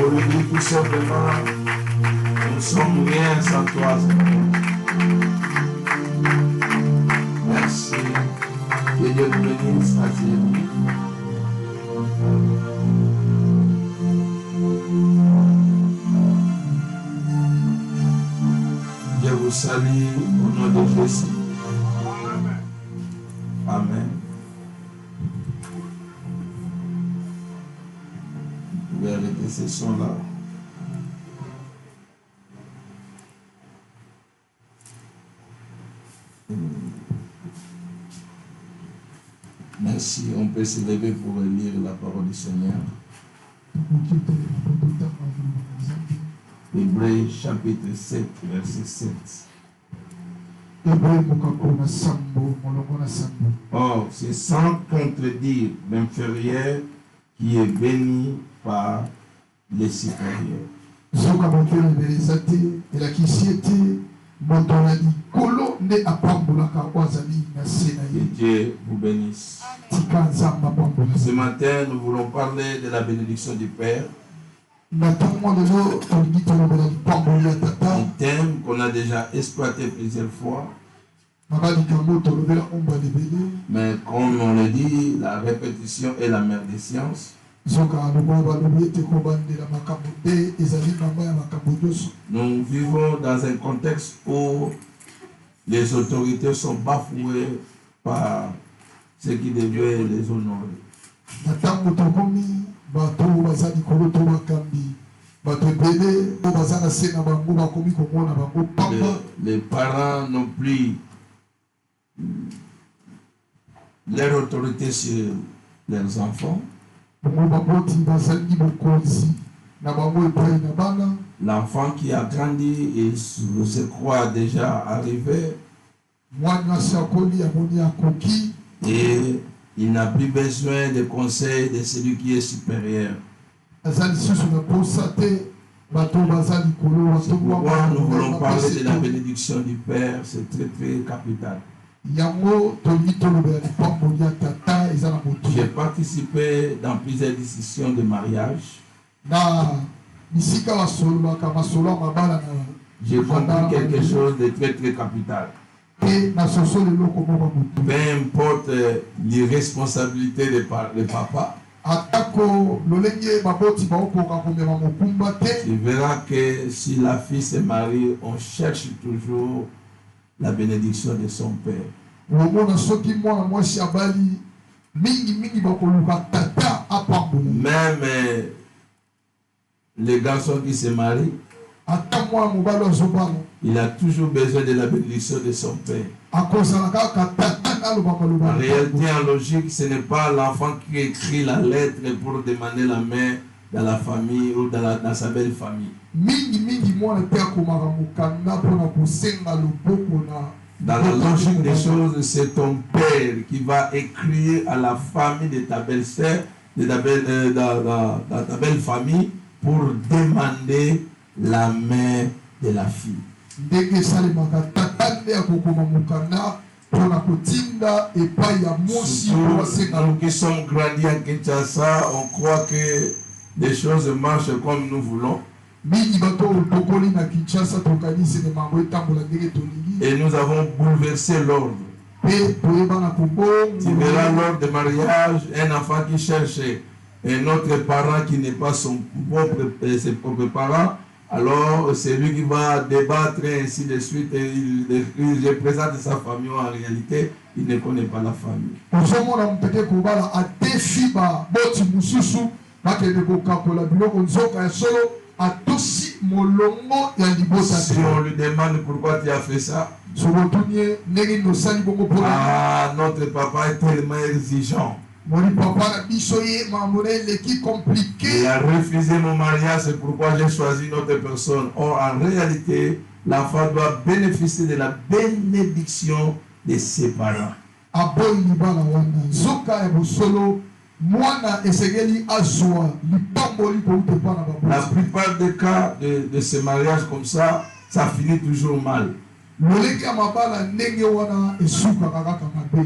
Pour lui dire tout simplement, nous ne sommes rien sans toi, Seigneur. Merci. Que Dieu nous bénisse. Asseyez-vous. Je vous salue au nom de Jésus. Amen. Vous pouvez arrêter ces sons-là. Merci. On peut se lever pour lire la parole du Seigneur. Hébreux chapitre 7, verset 7. Or, c'est sans contredire l'inférieur qui est béni par les supérieurs. Que Dieu vous bénisse. Ce matin, nous voulons parler de la bénédiction du Père. Un thème qu'on a déjà exploité plusieurs fois. Mais comme on le dit, la répétition est la mère des sciences. Nous vivons dans un contexte où les autorités sont bafouées par ce qui devait les honorer. Les parents n'ont plus leur autorité sur leurs enfants. L'enfant qui a grandi et se croit déjà arrivé, et il n'a plus besoin de conseils de celui qui est supérieur. Pourquoi nous voulons parler de la bénédiction du Père, c'est très très capital. J'ai participé dans plusieurs décisions de mariage. J'ai compris quelque chose de très très capital. Peu importe l'irresponsabilité de papa, tu verras que si la fille se marie, on cherche toujours la bénédiction de son père. Même les garçons qui se marient, il a toujours besoin de la bénédiction de son père. En réalité, en logique, ce n'est pas l'enfant qui écrit la lettre pour demander la main dans la famille ou dans sa belle famille. Dans la logique des choses, c'est ton père qui va écrire à la famille de ta belle-sœur, de ta belle famille, pour demander la main de la fille. Surtout, nous qui sommes grandis à Kinshasa, on croit que les choses marchent comme nous voulons. Et nous avons bouleversé l'ordre. Tu verras lors de mariage un enfant qui cherche un autre parent qui n'est pas ses propres parents. Alors c'est lui qui va débattre et ainsi de suite. Et il représente sa famille. En réalité, il ne connaît pas la famille. Si on lui demande pourquoi tu as fait ça, notre papa est tellement exigeant. Il a refusé mon mariage, c'est pourquoi j'ai choisi notre personne. Or, en réalité, l'enfant doit bénéficier de la bénédiction de ses parents. La plupart des cas de ces mariages comme ça finit toujours mal. Pour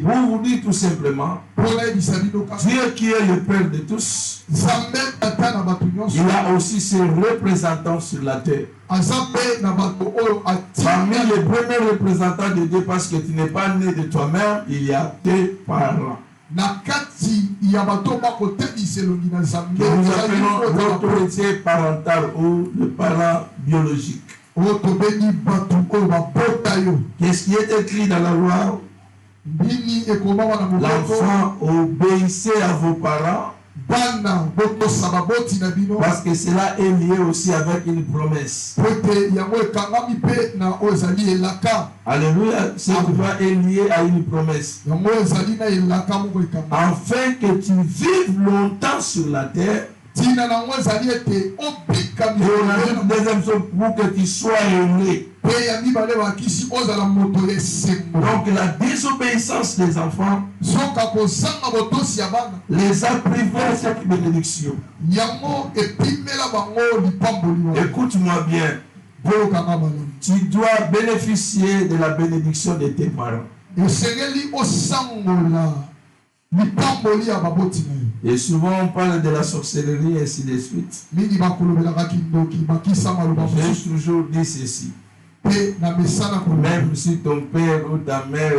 vous dire tout simplement, Dieu qui est le Père de tous, il a aussi ses représentants sur la terre. Parmi les premiers représentants de Dieu, parce que tu n'es pas né de toi-même, il y a tes parents. Que nous appelons l'autorité parentale ou le parent biologique. Qu'est-ce qui est écrit dans la loi? L'enfant, obéissez à vos parents. Parce que cela est lié aussi avec une promesse. Alléluia, ce qui est lié à une promesse. Afin que tu vives longtemps sur la terre. Et on a une deuxième chose pour que tu sois aimé. Donc la désobéissance des enfants les a privés de cette bénédiction. Écoute-moi bien. Tu dois bénéficier de la bénédiction de tes parents. Et souvent on parle de la sorcellerie et ainsi de suite. J'ai toujours dit ceci. Même si ton père ou ta mère,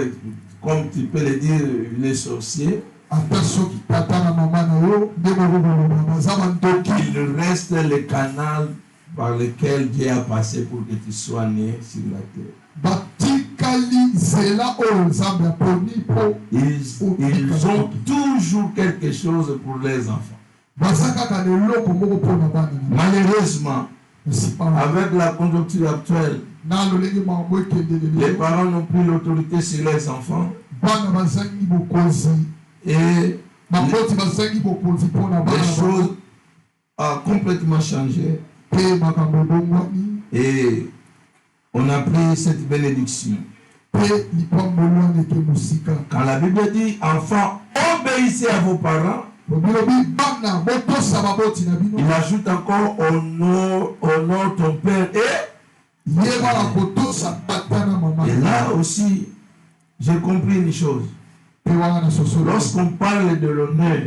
comme tu peux le dire, il est sorcier, il reste le canal par lequel Dieu a passé pour que tu sois né sur la terre. Ils ont toujours quelque chose pour les enfants. Malheureusement, avec la conjoncture actuelle, les parents n'ont plus l'autorité sur les enfants. Et les choses ont complètement changé. Et on a pris cette bénédiction. Quand la Bible dit, enfants, obéissez à vos parents, il ajoute encore honore ton père et là aussi, j'ai compris une chose. Lorsqu'on parle de l'honneur,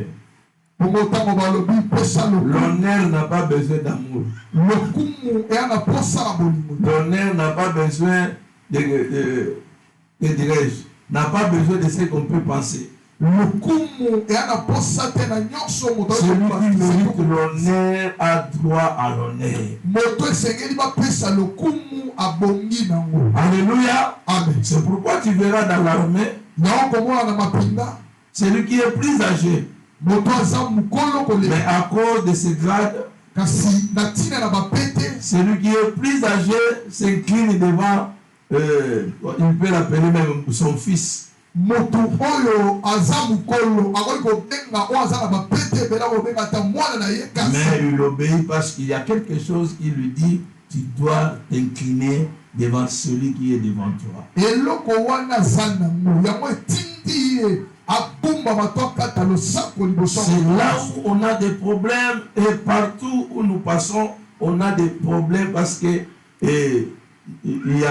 l'honneur n'a pas besoin d'amour. L'honneur n'a pas besoin n'a pas besoin de ce qu'on peut penser. Celui qui mérite l'honneur a droit à l'honneur. Alléluia. Amen. C'est pourquoi tu verras dans l'armée, celui qui est plus âgé, mais à cause de ses grades, celui qui est plus âgé s'incline devant, il peut l'appeler même son fils. Mais il obéit parce qu'il y a quelque chose qui lui dit, tu dois t'incliner devant celui qui est devant toi. C'est là où on a des problèmes et partout où nous passons, on a des problèmes parce que il n'y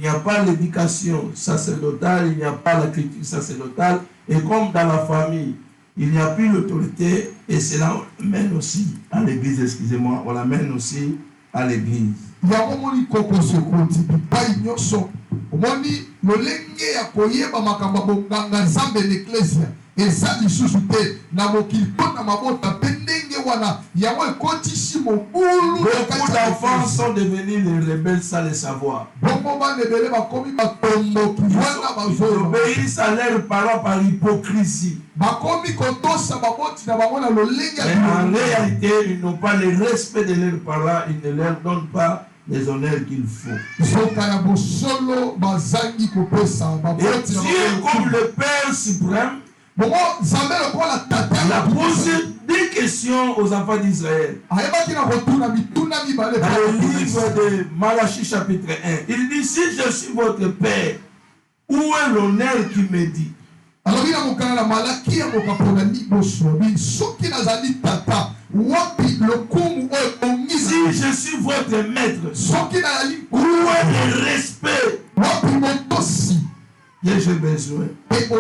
a pas l'éducation sacerdotale, il n'y a pas la culture sacerdotale, et comme dans la famille, il n'y a plus l'autorité, et cela mène aussi à l'église, excusez-moi, on l'amène aussi à l'église. Beaucoup d'enfants sont devenus les rebelles sans le savoir. Ils obéissent à leurs parents par hypocrisie. Mais en réalité, ils n'ont pas le respect de leurs parents, ils ne leur donnent pas les honneurs qu'il faut. Et Dieu, comme le Père suprême, il a posé des questions aux enfants d'Israël. Dans le livre de Malachie chapitre 1, il dit, si je suis votre Père, où est l'honneur qui me dit? Si je suis votre maître, où est le respect Et j'ai besoin. Quand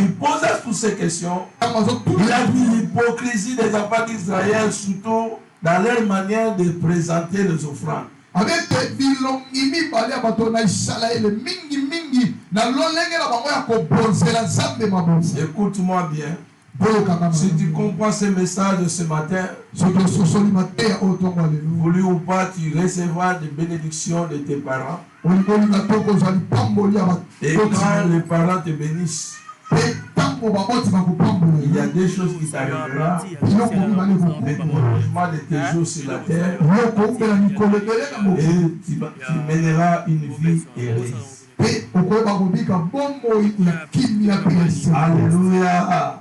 il pose toutes ces questions, il a vu l'hypocrisie des enfants d'Israël, surtout dans leur manière de présenter les offrandes. Écoute-moi bien. Si tu comprends ce message de ce matin, voulu ou pas, tu recevras des bénédictions de tes parents. Et quand les parents te bénissent, il y a des choses qui t'arriveront. Les prolongements de tes jours sur la terre. Et tu mèneras une vie heureuse. Alléluia.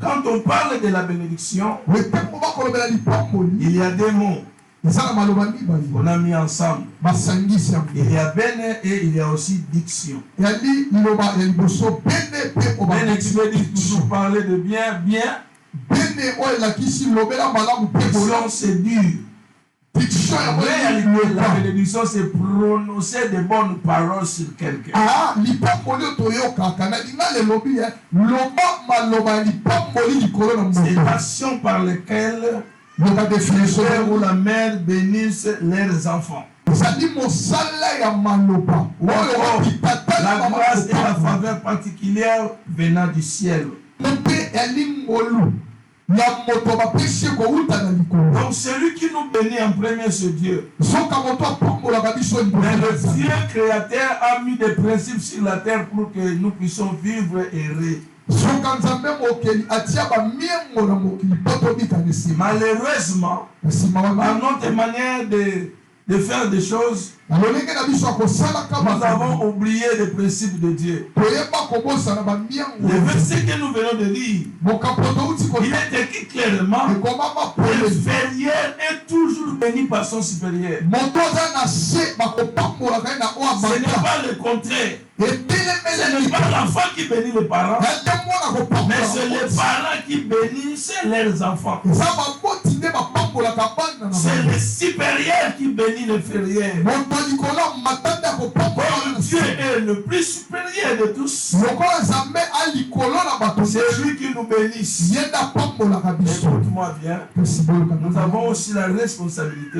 Quand on parle de la bénédiction, il y a des mots qu'on a mis ensemble. Il y a bene et il y a aussi diction. Bene qui veut dire toujours parler de bien, bien. Diction c'est dur. En réalité, la bénédiction c'est prononcer de bonnes paroles sur quelqu'un. C'est l'action par laquelle le père ou la mère bénissent leurs enfants. La grâce et la faveur particulière venant du ciel. Donc celui qui nous bénit en premier, c'est Dieu. Mais le Dieu créateur a mis des principes sur la terre pour que nous puissions vivre heureux. Malheureusement, par notre manière de faire des choses, nous avons oublié les principes de Dieu. Le verset que nous venons de lire, il est écrit clairement: l'inférieur est toujours béni par son supérieur. Ce n'est pas le contraire. Ce n'est pas l'enfant qui bénit les parents, mais c'est les parents qui bénissent leurs enfants. C'est le supérieur qui bénit l'inférieur. Dieu est le plus supérieur de tous. C'est lui qui nous bénisse. Écoute-moi bien. Nous avons aussi la responsabilité,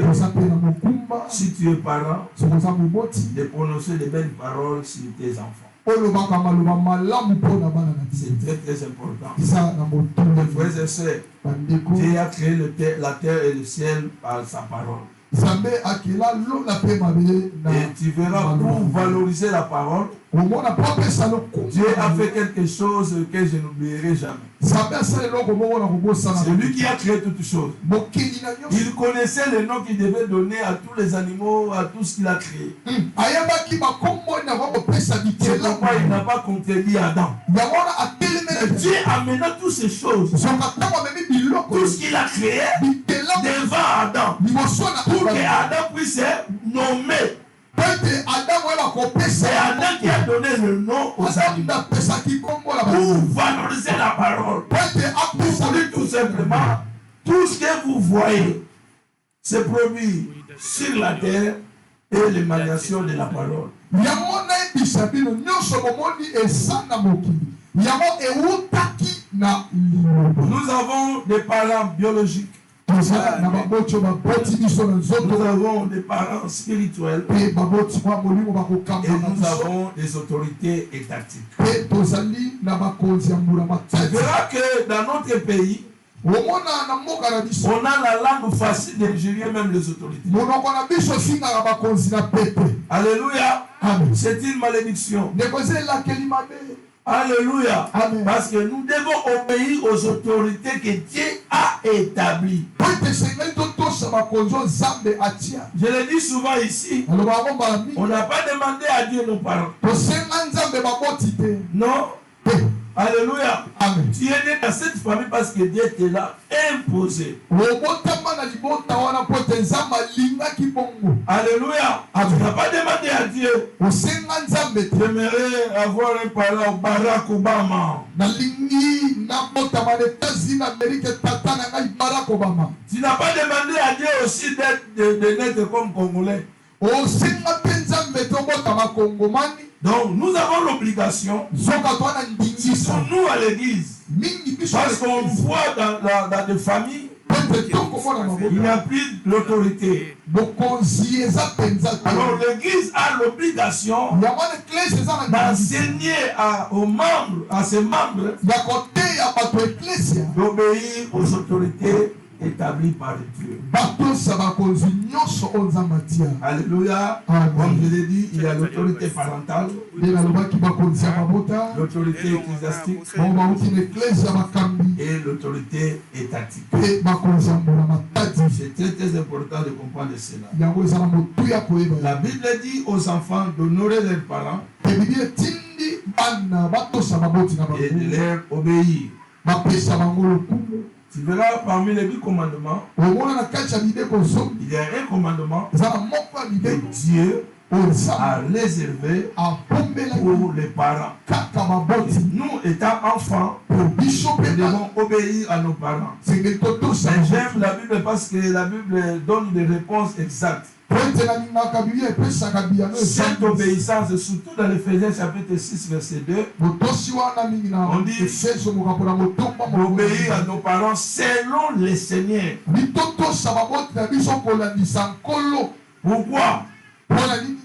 si tu es parent, de prononcer de belles paroles sur tes enfants. C'est très très important. Mes frères et sœurs, Dieu a créé la terre et le ciel par sa parole. Et tu verras, pour valoriser la parole, Dieu a fait quelque chose que je n'oublierai jamais. C'est lui qui a créé toutes choses. Il connaissait les noms qu'il devait donner à tous les animaux, à tout ce qu'il a créé. C'est pourquoi il n'a pas contredit Adam. Dieu amena toutes ces choses, tout ce qu'il a créé devant Adam, pour que Adam puisse nommer. C'est Adam qui a donné le nom aux animaux pour valoriser la parole. Pour dire tout simplement, tout ce que vous voyez se produit sur la terre et l'émanation de la parole. Nous avons des parents biologiques. Nous avons des parents spirituels et nous avons des autorités étatiques. Tu verras que dans notre pays, on a la langue facile de gérer même les autorités. Alléluia. C'est une malédiction. Alléluia. Amen. Parce que nous devons obéir aux autorités que Dieu a établies. Je le dis souvent ici, on n'a pas demandé à Dieu nos parents. Non. Alléluia. Amen. Tu es né dans cette famille parce que Dieu te l'a imposé. Alléluia. Tu n'as pas demandé à Dieu. J'aimerais avoir un parent, Barack Obama. Tu n'as pas demandé à Dieu aussi de naître comme Congolais. Donc nous avons l'obligation, surtout nous à l'église, parce qu'on voit dans des familles, il n'y a plus l'autorité. Alors l'église a l'obligation d'enseigner aux membres, à ses membres, d'obéir aux autorités établies par Dieu. Alléluia. Comme je l'ai dit, il y a l'autorité parentale, l'autorité ecclésiastique et l'autorité étatique. C'est très très important de comprendre cela. La Bible dit aux enfants d'honorer leurs parents et de leur obéir. Tu verras parmi les 10 commandements, il y a un commandement que Dieu a réservé pour les parents. Nous, étant enfants, nous devons obéir à nos parents. Mais j'aime la Bible parce que la Bible donne des réponses exactes. Cette obéissance, surtout dans l'Éphésiens chapitre 6, verset 2, on dit d'obéir à nos parents selon les Seigneurs. Pourquoi?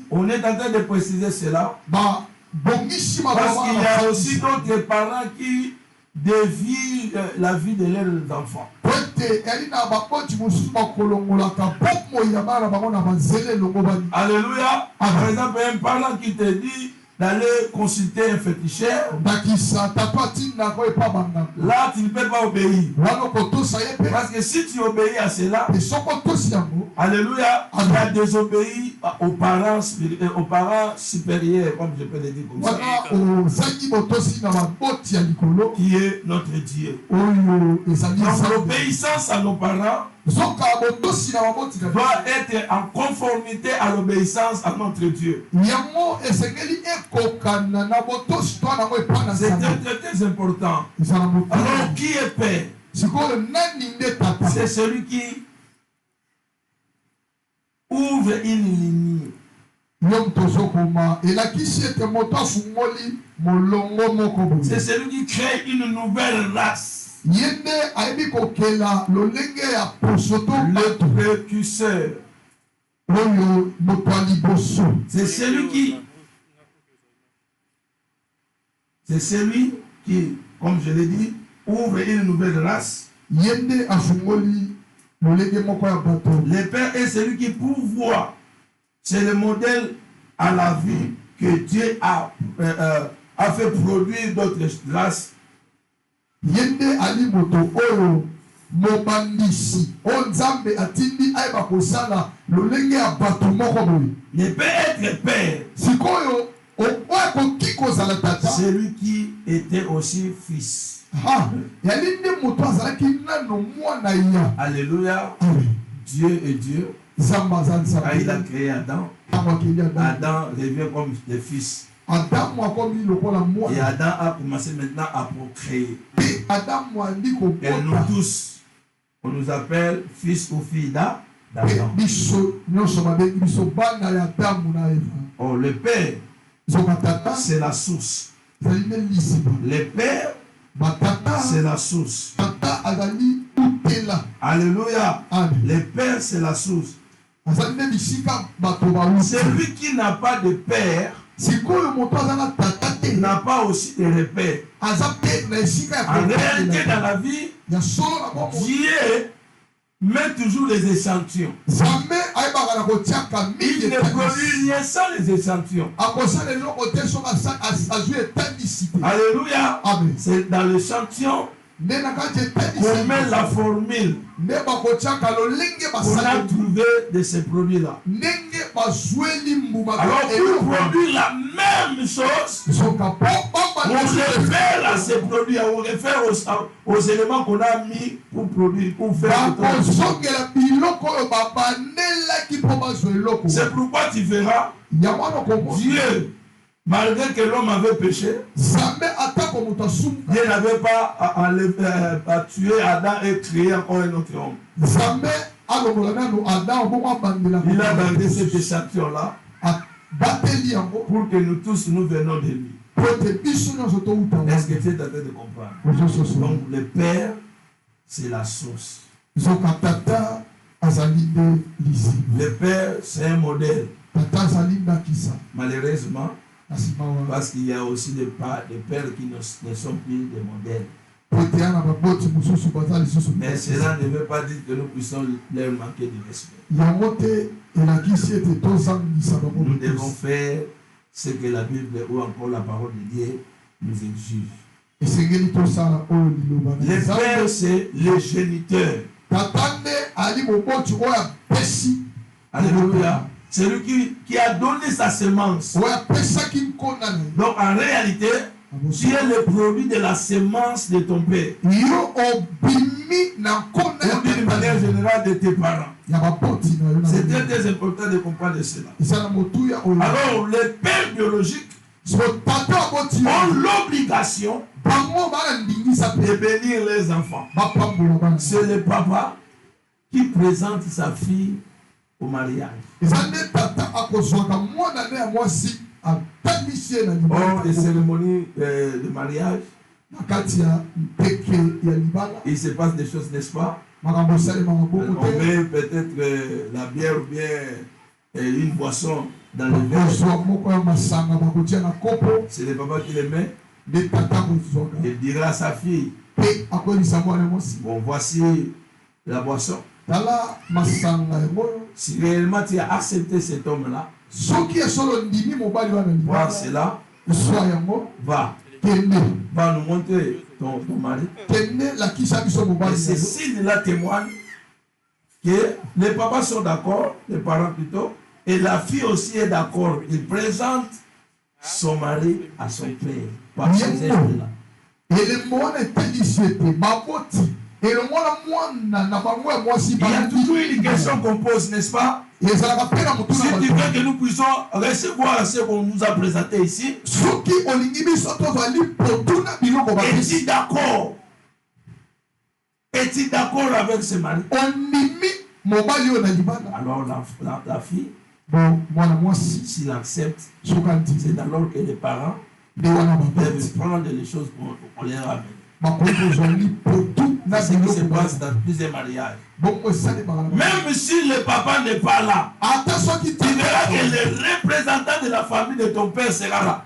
On est en train de préciser cela. Parce qu'il y a aussi d'autres parents qui dévient la vie de leurs enfants. Alléluia. Par exemple, un parent qui te dit d'aller consulter un féticheur, là tu ne peux pas obéir. Parce que si tu obéis à cela, alléluia, tu as désobéi aux parents supérieurs, comme je peux le dire comme ça, qui est notre Dieu. Donc l'obéissance à nos parents doit être en conformité à l'obéissance à notre Dieu. C'est très très important. Alors qui est père? C'est celui qui ouvre une ligne. C'est celui qui crée une nouvelle race. Le précurseur. C'est celui qui, comme je l'ai dit, ouvre une nouvelle race. Le Père est celui qui pourvoit. C'est le modèle à la vie que Dieu a fait produire d'autres races. Ne peut être père. C'est lui qui était aussi fils. Alléluia. Dieu est Dieu. Quand il a créé Adam, Adam devient comme le fils. Et Adam a commencé maintenant à procréer. Et nous tous, on nous appelle fils ou fille d'Adam. Oh, le père, c'est la source. Le père, c'est la source. Alléluia. Le père, c'est la source. Celui qui n'a pas de père n'a pas aussi de repère. En réalité, dans la vie, Dieu met toujours les échantillons. Il ne produit rien sans les échantillons. Alléluia. C'est dans l'échantillon qu'on met la formule. On a trouvé de ces produits-là. Alors pour produire la même chose, on réfère à ces produits, on réfère aux éléments qu'on a mis pour produire, pour faire. C'est pourquoi tu verras Dieu, malgré que l'homme avait péché, Dieu n'avait pas à tuer Adam et créer encore un autre homme. Il a gardé cet échantillon-là pour que nous tous nous venons de lui. Est-ce que tu es en train de comprendre? Donc le Père, c'est la source. Le Père, c'est un modèle. Malheureusement, parce qu'il y a aussi des pères qui ne sont plus des modèles. Mais cela ne veut pas dire que nous puissions leur manquer de respect. Nous devons faire ce que la Bible ou encore la parole de Dieu nous exige. Le Père, c'est le géniteur. Alléluia. C'est lui qui a donné sa semence. Donc en réalité, tu es le produit de la semence de ton père. Ou d'une manière générale de tes parents. C'est très important de comprendre cela. Alors, les pères biologiques ont l'obligation de bénir les enfants. C'est le papa qui présente sa fille au mariage. Hors des cérémonies de mariage, il se passe des choses, n'est-ce pas? On met peut-être la bière ou bien une boisson dans le verre. C'est le papa qui le met. Il dira à sa fille, bon, voici la boisson. Si réellement tu as accepté cet homme-là, voir cela, va nous montrer ton mari. Et ces signes-là témoignent que les papas sont d'accord, les parents plutôt, et la fille aussi est d'accord. Il présente son mari à son père. Par ce geste-là. Il y a toujours une question qu'on pose, n'est-ce pas? Si tu veux que nous puissions recevoir ce qu'on nous a présenté ici, es-tu d'accord? Es-tu d'accord avec ce mari? Alors la fille, s'il accepte, c'est alors que les parents doivent prendre les choses pour les ramener. C'est ce qui se passe dans plusieurs mariages. Même si le papa n'est pas là, tu verras que le représentant de la famille de ton père sera là.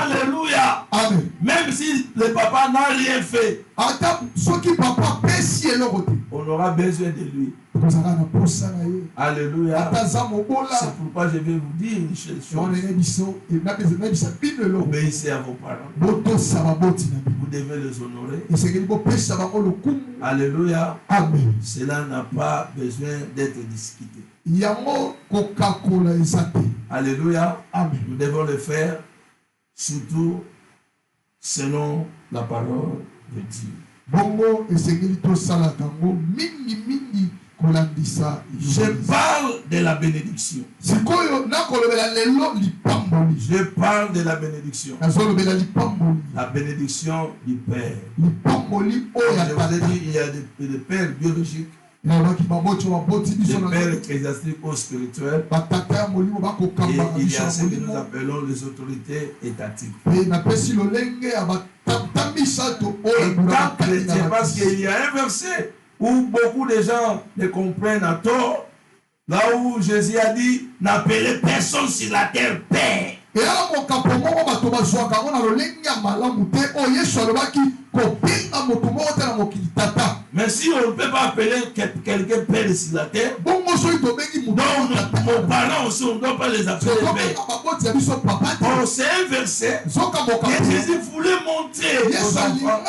Alléluia. Amen. Même si le papa n'a rien fait, on aura besoin de lui. Alléluia. C'est pourquoi je vais vous dire une chose. Obéissez à vos parents. Vous devez les honorer. Alléluia. Amen. Cela n'a pas besoin d'être discuté. Alléluia. Amen. Nous devons le faire surtout selon la parole de Dieu. Je parle de la bénédiction. Je parle de la bénédiction. La bénédiction du Père. Comme je vous ai dit, il y a des pères biologiques, des pères ecclésiastiques ou spirituels, et il y a ce que nous appelons les autorités étatiques. Et tant chrétien, parce qu'il y a un verset où beaucoup de gens ne comprennent à tort, là où Jésus a dit, n'appelez personne sur la terre Père. Mais si on ne peut pas appeler quelqu'un Père sur la terre, donc nos parents aussi, on ne doit pas les appeler Père. Oh, c'est un verset que Jésus voulait montrer aux enfants,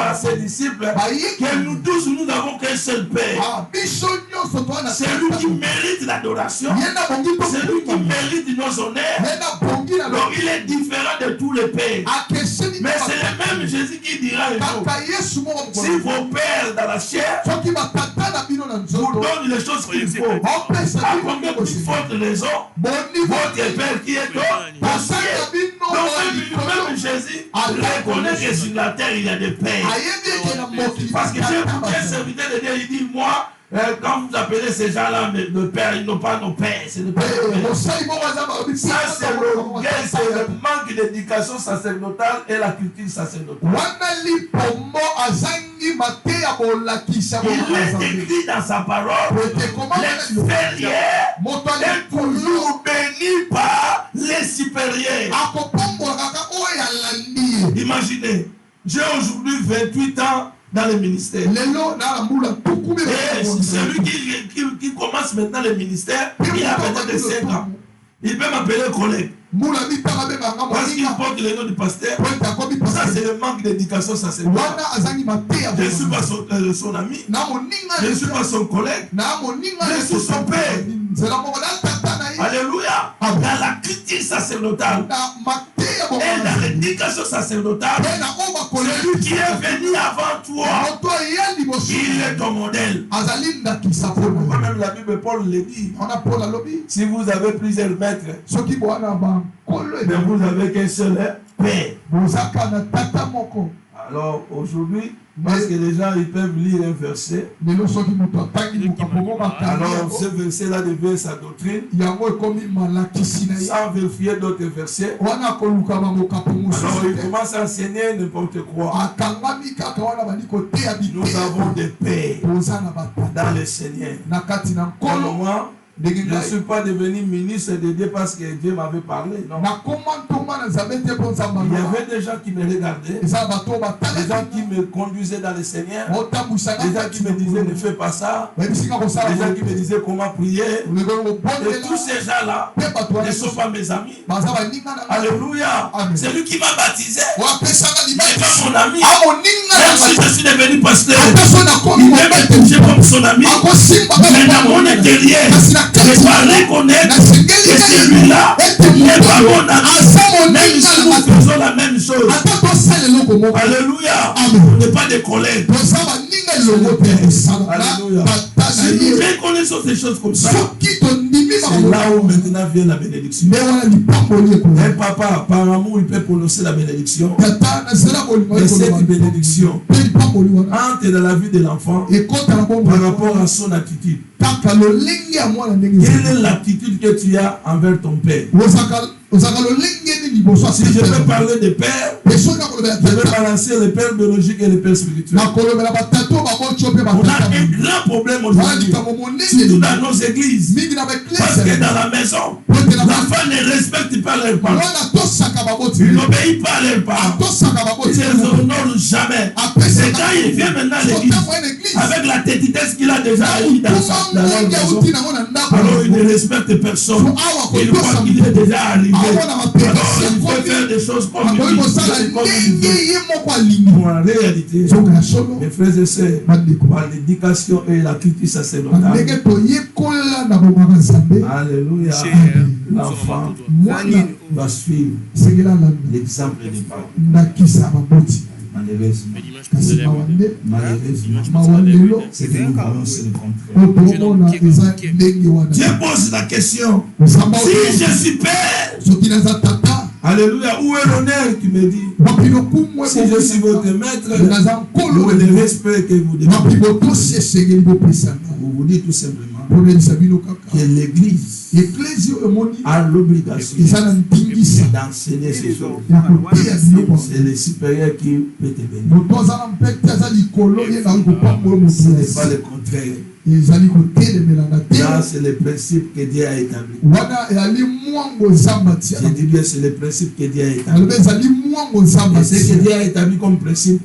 à ses disciples, que nous tous, nous n'avons qu'un seul Père. C'est lui qui mérite l'adoration, c'est lui qui mérite nos honneurs. Donc il est différent de tous les pères. Mais c'est le même Jésus qui dira un jour, si vos pères dans la chair vous donnent les choses qu'il faut, à combien plus forte raison votre Père qui est au ciel. Donc même Jésus reconnaît que sur la terre il y a des pères. Parce que j'ai un serviteur de Dieu, il dit, moi Quand vous appelez ces gens-là le père, ils n'ont pas nos pères. C'est le père. Ça, c'est le manque d'éducation sacerdotale et la culture sacerdotale. Il est écrit dans sa parole, l'expérience est toujours béni par les supérieurs. Imaginez, j'ai aujourd'hui 28 ans dans le ministère. Et celui qui commence maintenant le ministère, il a peut-être de 5 ans. Il peut m'appeler collègue. Parce qu'il porte le nom du pasteur. Ça, c'est le manque d'éducation sacerdotale. Je ne suis pas son ami. Je ne suis pas son collègue. Je suis son père. Alléluia. Dans la critique sacerdotale et dans l'éducation sacerdotale, celui qui est venu avant toi, il est ton modèle. Même la Bible, Paul le dit. Si vous avez plusieurs maîtres, mais vous n'avez qu'un seul père. Alors aujourd'hui, parce que les gens ils peuvent lire un verset, alors ce verset-là devient sa doctrine, sans vérifier d'autres versets. Alors il commence à enseigner n'importe quoi. Nous avons des pères dans le Seigneur. Comme moi, je ne suis pas devenu ministre de Dieu parce que Dieu m'avait parlé. Non. Il y avait des gens qui me regardaient, des gens qui me conduisaient dans le Seigneur, des gens qui me disaient ne fais pas ça, des gens qui me disaient comment prier. Et tous ces gens-là ne sont pas mes amis. Alléluia. C'est lui qui m'a baptisé. Il n'est pas mon ami. Même si je suis devenu pasteur, il m'a touché comme son ami. Mais dans mon intérieur, je dois reconnaître que celui-là n'est pas mon ami. Même si nous faisons la même chose. Alléluia. On n'est pas des collègues. Alléluia. Si nous reconnaissons ces choses comme ça, c'est là où maintenant vient la bénédiction. Un papa, par amour, il peut prononcer la bénédiction. Et cette bénédiction entre dans la vie de l'enfant par rapport à son attitude. Quelle est l'attitude que tu as envers ton père? Si je veux parler de père, je vais balancer le père biologique et le père spirituel. On a un grand problème aujourd'hui, surtout dans nos églises. Parce que dans la maison, l'enfant ne respecte pas leurs parents. Il n'obéit pas à leurs parents. Il ne les honore jamais. Et quand il vient maintenant à l'église, avec la tétitesse qu'il a déjà eu dans leur maison, alors il ne respecte personne. Il croit qu'il est déjà arrivé. Alors il peut faire des choses comme il veut. En réalité, mes frères et sœurs, par l'éducation et la culture sacerdotale, alléluia, l'enfant va suivre l'exemple des parents. Malheureusement, c'est que nous pensons le contraire. Dieu pose la question, si je suis père, alléluia, où est l'honneur qui me dit? Si je suis votre maître, où est le respect que vous devez? Vous vous dites tout simplement que l'Église a l'obligation d'enseigner ces choses. C'est le supérieur qui peut te bénir. Ce n'est pas le contraire. Là, c'est le principe que Dieu a établi. Je dis bien, c'est le principe que Dieu a établi. Et ce que Dieu a établi comme principe,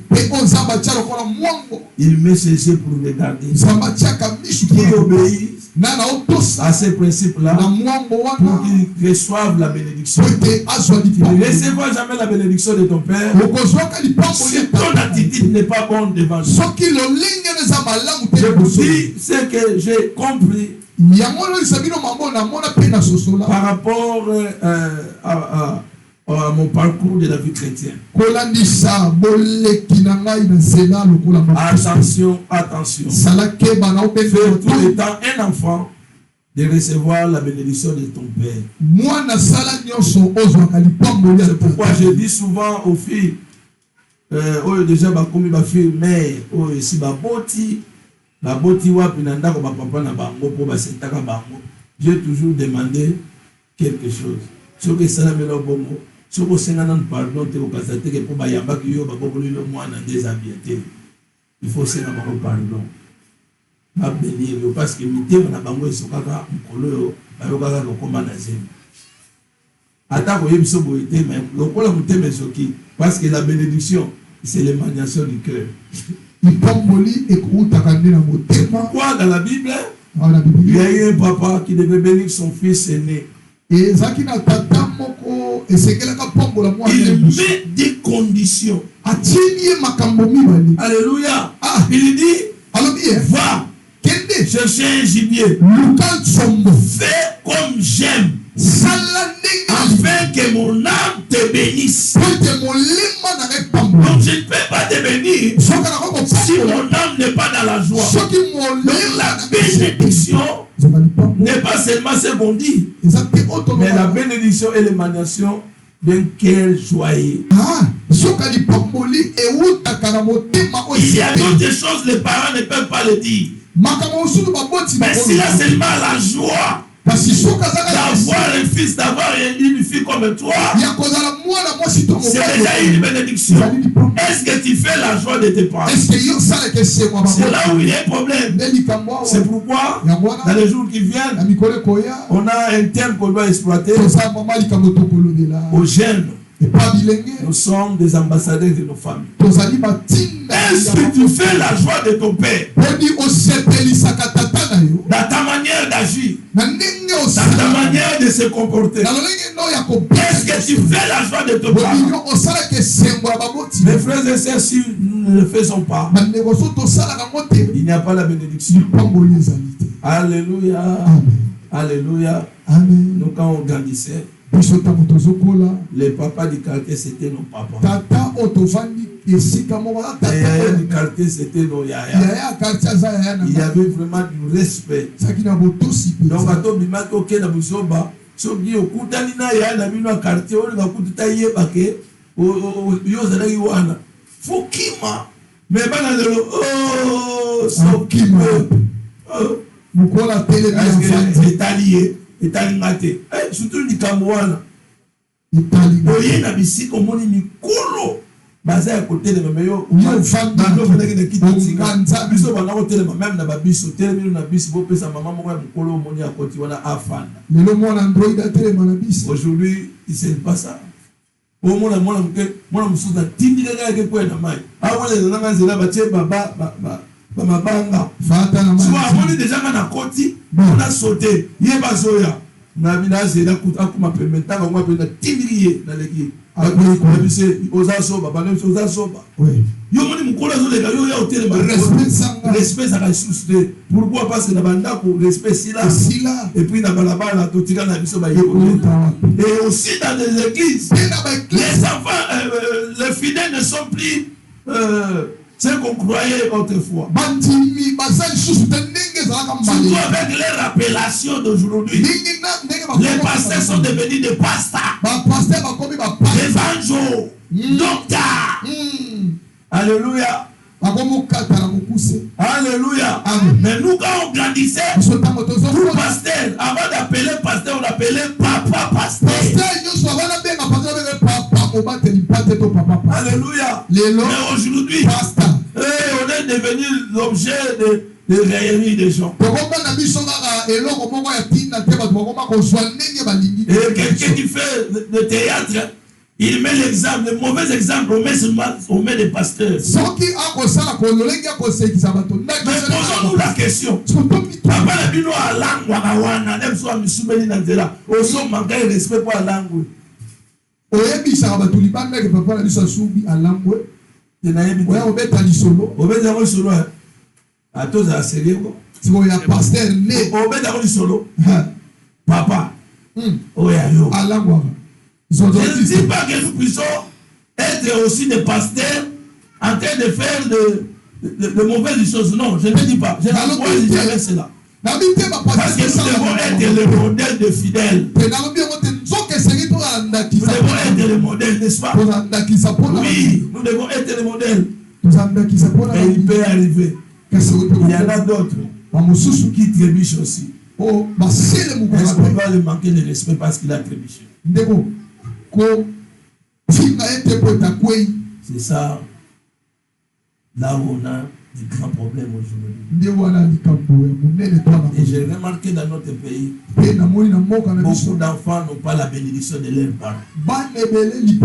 il met ceci pour les garder. Qui obéit à ces principes-là pour qu'ils reçoivent la bénédiction. Tu ne recevras jamais la bénédiction de ton père si ton attitude n'est pas bonne devant lui. Je vous dis ce que j'ai compris par rapport à mon parcours de la vie chrétienne. Attention, attention. Fais tout le temps un enfant de recevoir la bénédiction de ton père. C'est pourquoi je dis souvent aux filles, déjà, ma fille mère, ici, ma boti, La botiwa pinanda ko papa na bango po ba setaka bango. J'ai toujours demandé quelque chose. Ce que ça la melo bongo. Ce que c'est nan pardon te ko kasate ke po ba yamba ki yo ba bokoli le mwana déshabiété. Il faut se na pardon. Ba bénir yo parce que mitema na bango esokaka mkolo yo ba yo kaka lokoma na zemi. Ata ko yebiso boité mais lokola mutema soki parce que la bénédiction c'est l'émanation du cœur. Pourquoi dans la Bible, il y a eu un papa qui devait bénir son fils aîné. Il met des conditions. Alléluia. Il dit, va chercher un gibier. Fais comme j'aime. Afin que mon âme te bénisse. Donc je ne peux pas te bénir si mon âme n'est pas dans la joie. Donc la bénédiction n'est pas seulement ce qu'on dit, mais la bénédiction est l'émanation d'un cœur joyeux. Il y a d'autres choses, les parents ne peuvent pas le dire. Mais s'il a seulement la joie d'avoir un fils, d'avoir une fille comme toi, c'est déjà une bénédiction. Est-ce que tu fais la joie de tes parents? C'est là où il y a un problème. C'est pourquoi, dans les jours qui viennent, on a un thème qu'on doit exploiter aux jeunes. Nous sommes des ambassadeurs de nos familles. Est-ce que tu fais la joie de ton père dans ta manière d'agir, dans ta manière de se comporter? Est-ce que tu fais la joie de ton père? Mes frères et sœurs, si nous ne le faisons pas, il n'y a pas la bénédiction. Alléluia. Alléluia. Nous, quand on grandissait, les papas du quartier, c'était nos papas. Les yaya du quartier, c'était nos yaya. Il y avait vraiment du respect. Donc, quand on bima toke na busoba, soki okutani na yaya na bino quartier, on va kututa yeba ke yo zalaki wana. Fokima. Mais bana lelo oh sokima. Mukola télé Italien. Italingate. Surtout du Cameroun. Oye na bisiko moni mikolo. Baza ya côté de meyo. Bando feneki de kitinga. Biso bana ko télé même na babiso télé mino na biso bo pesa maman moko ya mukolo moni ya koti wana afana. Lelo mona Android a télé na biso. Aujourd'hui, il sait pas ça. Au mona musuza tindi ga ke kwena mai. Awole na nganzela batie baba mabanga fata na mai. So amoni déjà na koti, on a sauté. Yeba zoya. Na bina zela kuta kuma permeta ba ngwa pena tindiriye na leki. Oui. Respect ça va susciter. Pourquoi? Parce que respect c'est là. Et puis et aussi dans les églises, les enfants, les fidèles ne sont plus ce qu'on croyait autrefois. Surtout avec les rappelations d'aujourd'hui. Les pasteurs sont devenus des pasteurs. Des anges. Docteurs. Alléluia. Alléluia. Mais nous, quand on grandissait, tout pasteur, avant d'appeler pasteur, on appelait papa pasteur. Alléluia. Mais aujourd'hui, on est devenu l'objet de raillerie des gens. Et quelqu'un qui fait le théâtre, il met l'exemple, le mauvais exemple, on met des pasteurs. Mais posons-nous la question. Papa la bino a langue wakawana, nem so amisumeli na nzela. Oso manka respect pour la langue. Oyebisa batulibanda ke papa la biso subi a langue. Oya obeta lisolo. Obeta ko solo. Atoza sérieux ko. Si on ya pasteur né. Obeta ko lisolo. Papa. Oya yo. A langue. Je ne dis pas que nous puissions être aussi des pasteurs en train de faire de mauvaises choses. Non, je ne dis pas. Je ne crois jamais cela. Parce que nous devons être le modèle de fidèles. Nous devons être le modèle, n'est-ce pas? Oui, nous devons être le modèle. Mais il peut arriver Il y en a d'autres qui trébuchent aussi. Est-ce qu'on va lui manquer de respect parce qu'il a trébuché? C'est ça, là où on a des grands problèmes aujourd'hui. Et j'ai remarqué dans notre pays, beaucoup d'enfants n'ont pas la bénédiction de leurs parents. Ils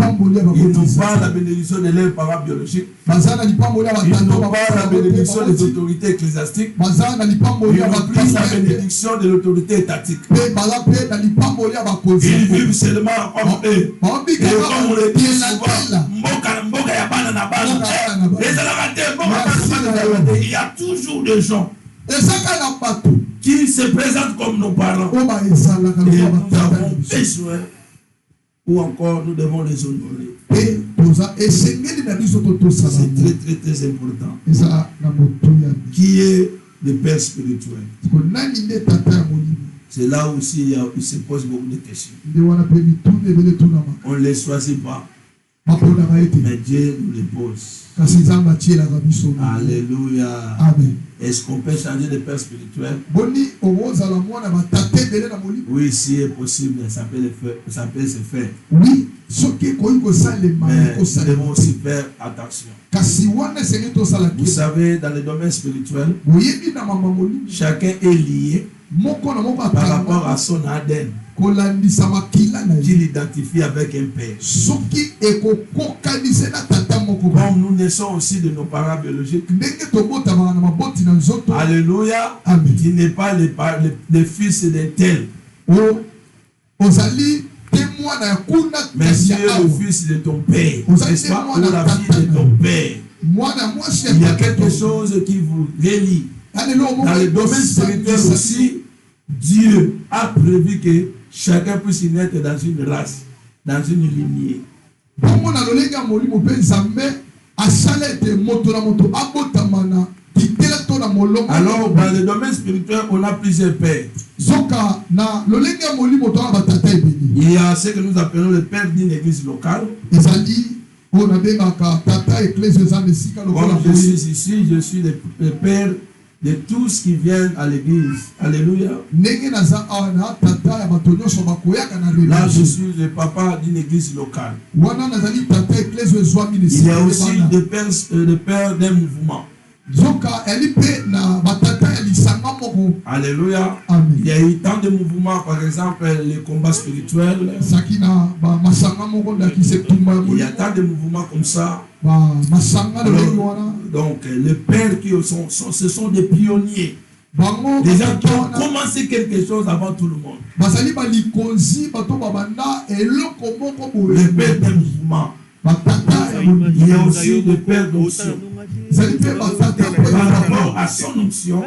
n'ont pas la bénédiction de leurs parents biologiques. Ils n'ont pas la bénédiction des autorités ecclésiastiques. Ils n'ont plus la bénédiction de l'autorité étatique. Ils vivent seulement comme eux. Et comme on le dit souvent, il y a toujours des gens qui se présentent comme nos parents. Et nous avons besoin, ou encore nous devons les honorer. C'est très très important. Qui est le père spirituel? C'est là aussi il se pose beaucoup de questions. On ne les choisit pas, mais Dieu nous les pose. Alléluia. Amen. Est-ce qu'on peut changer de père spirituel? Oui, si est possible, ça peut se faire. Oui, mais nous devons aussi faire attention. Vous savez, dans le domaine spirituel, chacun est lié par rapport à son ADN qui l'identifie avec un père. Comme nous naissons aussi de nos parents biologiques. Alléluia. Qui n'est pas le fils d'un tel. Mais tu es le fils de ton père. N'est-ce pas? Ou la fille de ton père. Il y a quelque chose qui vous relie. Dans le domaine spirituel aussi, Dieu a prévu que chacun puisse naître dans une race, dans une lignée. Alors, dans le domaine spirituel, on a plusieurs pères. Il y a ce que nous appelons le père d'une église locale. Comme je suis ici, je suis le père de tous qui viennent à l'église. Alléluia. Là, je suis le papa d'une église locale. Il y a aussi le père d'un mouvement. Alléluia. Il y a eu tant de mouvements, par exemple les combats spirituels. Il y a tant de mouvements comme ça. Alors, donc les pères ce sont des pionniers. Des gens qui ont commencé quelque chose avant tout le monde. Les pères d'un mouvement. Il y a aussi des pères d'onction. Par rapport à son onction,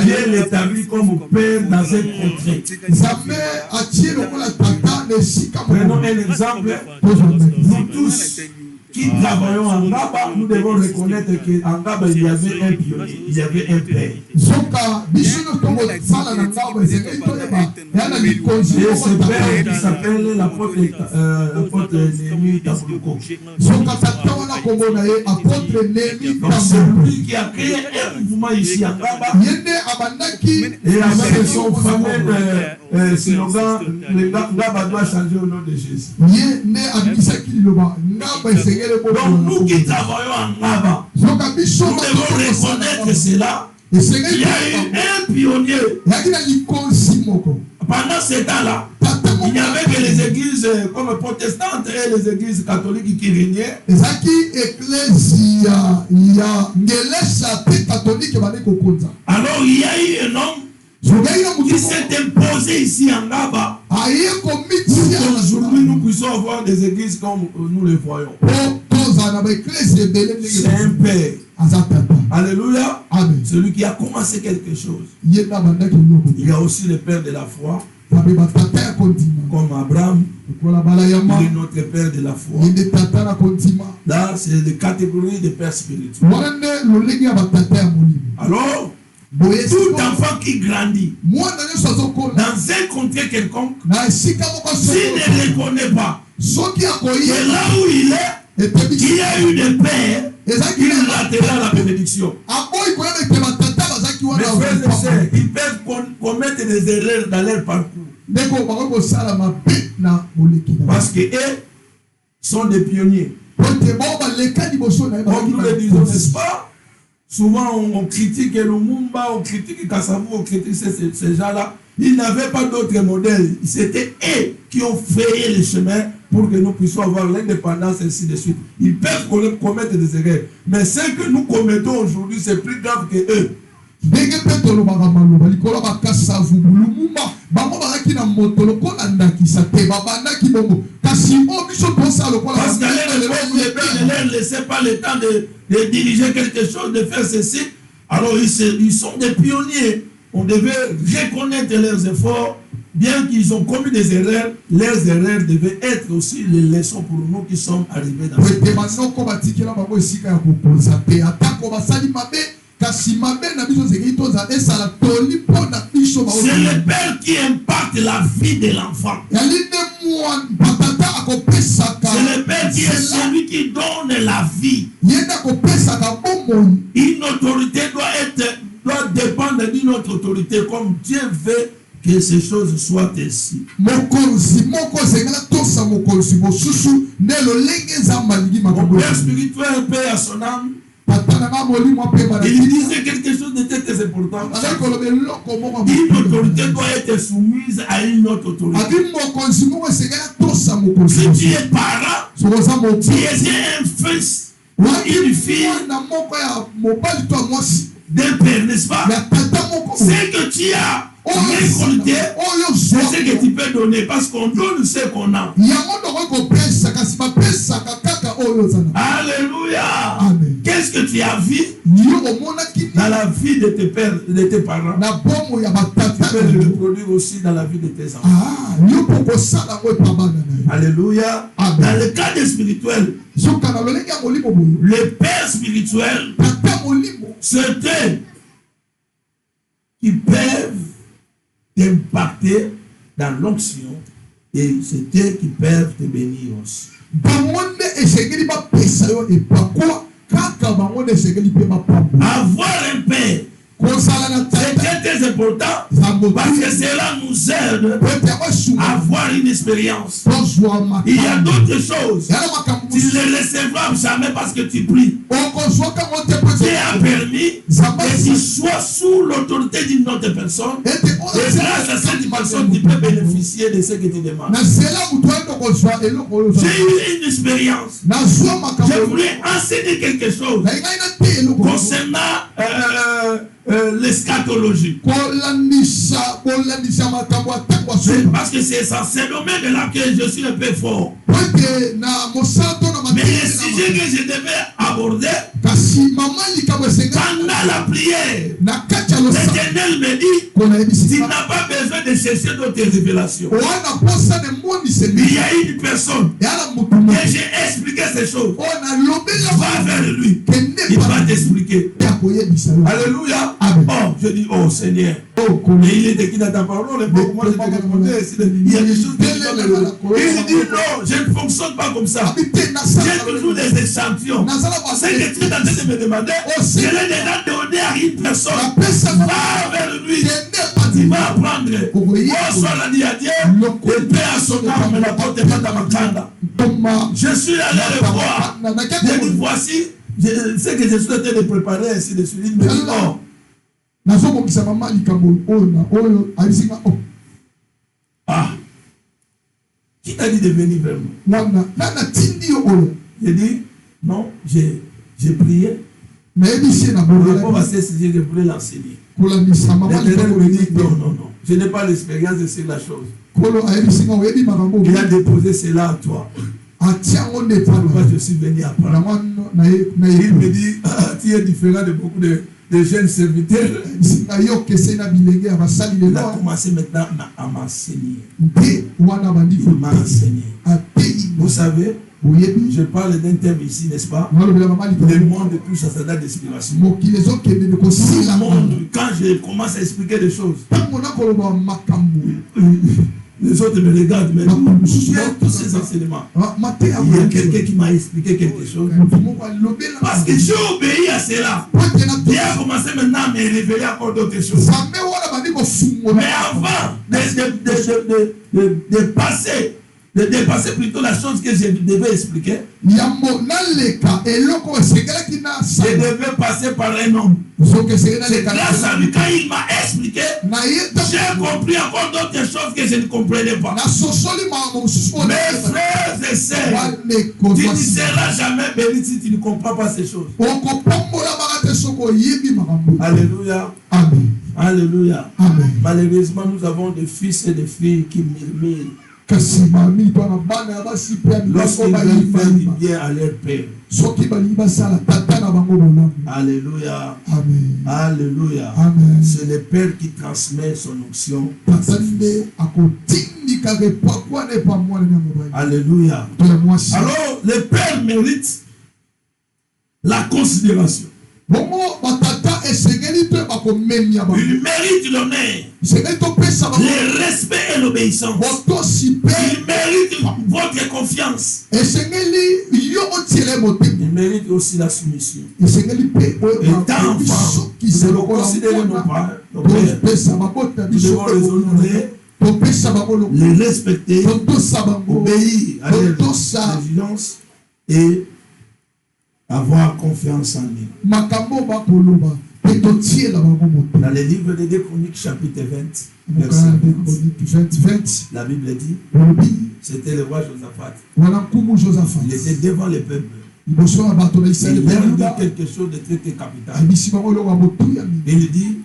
Dieu l'établit comme père dans un contrée. Prenons un exemple. Nous tous qui travaillons en Ngaba, nous devons reconnaître qu'en Ngaba, il y avait un pionnier, il y avait un père. Et ce père qui s'appelle l'apôtre Néhémie Tabouloko. C'est lui qui a créé un mouvement ici à Ngaba. Et avec son fameux slogan, le Ngaba doit changer au nom de Jésus. Donc nous qui travaillons en Ngaba, nous devons reconnaître cela. Il y a eu un pionnier. Pendant ce temps-là, il n'y avait que les églises comme protestantes et les églises catholiques qui régnaient. Alors il y a eu un homme qui s'est imposé ici en Ngaba. Aujourd'hui, nous puissions avoir des églises comme nous les voyons. C'est un père. Alléluia. Amen. Celui qui a commencé quelque chose. Il y a aussi le père de la foi. Comme Abraham. Il est notre père de la foi. Là, c'est les catégories de pères spirituels. Alors, tout enfant qui grandit dans un contrée quelconque, s'il ne reconnaît pas que là où il est, il y a eu des pères il ratera la bénédiction. Mais frères et sœurs, ils peuvent commettre des erreurs dans leur parcours. Parce que eux sont des pionniers. Comme nous le disons, n'est-ce pas? Souvent on critique Lumumba, on critique Kassavou, on critique ces gens-là. Ils n'avaient pas d'autres modèles. C'était eux qui ont frayé le chemin pour que nous puissions avoir l'indépendance et ainsi de suite. Ils peuvent commettre des erreurs. Mais ce que nous commettons aujourd'hui, c'est plus grave que eux. Parce que ne leur laissez pas le temps de diriger quelque chose, de faire ceci. Alors ils sont des pionniers. On devait reconnaître leurs efforts, bien qu'ils ont commis des erreurs. Leurs erreurs devaient être aussi les leçons pour nous qui sommes arrivés dans cette situation. C'est le Père qui impacte la vie de l'enfant. C'est le Père qui est celui qui donne la vie. Une autorité doit dépendre d'une autre autorité, comme Dieu veut que ces choses soient ainsi. Mon père spirituel, paix à son âme, il disait quelque chose de très important. Une autorité doit être soumise à une autre autorité. Si tu es parent, tu es un fils ou une fille d'un père, n'est-ce pas? C'est que tu as récolté, c'est ce que tu peux donner, parce qu'on donne ce qu'on a. Alléluia. Qu'est-ce que tu as vu dans la vie de tes pères, de tes parents? Tu peux le reproduire aussi dans la vie de tes enfants. Alléluia. Dans le cadre spirituel, le père spirituel, c'était qui peuvent t'impacter dans l'onction et c'était qui peuvent te bénir aussi. Avoir un père, c'est très important parce que cela nous aide à avoir une expérience. Il y a d'autres choses. Tu ne les recevras jamais parce que tu pries. Dieu a permis que tu sois sous l'autorité d'une autre personne. Et grâce à cette personne, tu peux bénéficier de ce que tu demandes. J'ai eu une expérience. Je voulais enseigner quelque chose concernant l'eschatologie. Parce que c'est ça, c'est le domaine de laquelle je suis un peu fort. Mais le sujet que je devais aborder, pendant la prière, l'Éternel me dit, tu n'as pas besoin de chercher d'autres révélations. Il y a une personne que j'ai expliqué ces choses. Va vers lui, il va t'expliquer. Alléluia. Oh, je dis, oh Seigneur. Mais il était qui dans ta parole? Moi, je t'ai demandé. Il y a des choses que je dois me dire. Il dit, non, je ne fonctionne pas comme ça. J'ai toujours des échantillons. C'est que tu es en train de me demander. Je l'ai déjà donné à une personne. Va vers lui. Il va apprendre. Oh, soit la dit à Dieu. Et paix à son âme. La porte est pas dans ma canda. Je suis allé le voir. J'ai dit, voici. Ce que je suis en train de préparer ainsi de suite. Il me dit, non. Ah, qui t'a dit de venir vers moi? J'ai dit, non, j'ai prié. Mais pour passer ce sujet, je voulais l'enseigner. L'Éternel me dit, non, je n'ai pas l'expérience de cette la chose. Il a déposé cela à toi. Pourquoi je suis venu apprendre? Il me dit, tu es différent de beaucoup de jeunes serviteurs. Il a commencé maintenant à m'enseigner. Il m'a enseigné. Vous savez, je parle d'un thème ici, n'est-ce pas? Le monde touche à sa date d'inspiration. Quand je commence à expliquer des choses, Les autres me regardent, mais tous ces enseignements. Il y a quelqu'un qui m'a expliqué quelque chose. Parce que j'ai obéi à cela. Dieu a commencé maintenant à me révéler encore d'autres choses. Mais avant de passer, de dépasser plutôt la chose que je devais expliquer, je devais passer par un homme. C'est grâce à lui, quand il m'a expliqué, j'ai compris encore d'autres choses que je ne comprenais pas. Mes frères et sœurs, tu ne seras jamais béni si tu ne comprends pas ces choses. Alléluia. Amen. Alléluia. Amen. Malheureusement, nous avons des fils et des filles qui murmurent lorsqu'ils veulent faire du bien à leur père. Alléluia. Amen. Alléluia. Amen. C'est le Père qui transmet son onction. Alléluia. Alors, le Père mérite la considération. Il mérite l'honneur, le respect et l'obéissance. Il mérite votre confiance. Il mérite aussi la soumission. Étant enfant, nous devons considérer nos pères, nos pères. Nous devons les honorer, les respecter, obéir à leur exigence et avoir confiance en lui. Dans le livre de 2 Chroniques, chapitre 20, verset 20, la Bible dit, c'était le roi Josaphat. Il était devant le peuple. Il leur dit quelque chose de très capital. Il dit,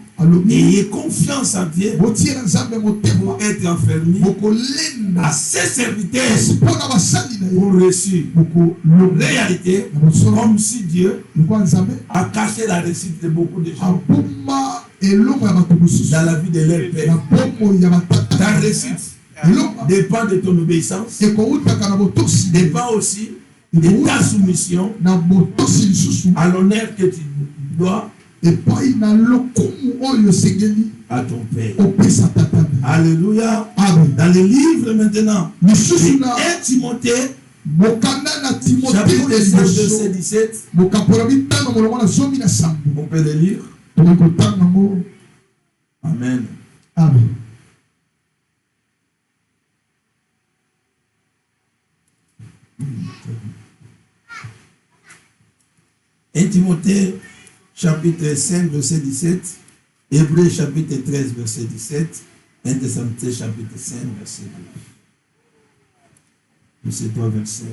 ayez confiance en Dieu pour être enfermé à ses serviteurs pour réussir. Réalité, comme si Dieu a caché la réussite de beaucoup de gens dans la vie de leur père. Ta réussite dépend de ton obéissance, dépend aussi de ta soumission à l'honneur que tu dois à ton Père. Alléluia. Dans le livre maintenant, 1 Timothée, chapitre 5, verset 17, on peut le lire. Amen. Amen. Et Timothée, chapitre 5, verset 17, Hébreux, chapitre 13, verset 17, 1 Thessaloniciens, chapitre 5, verset 2. Ces trois versets.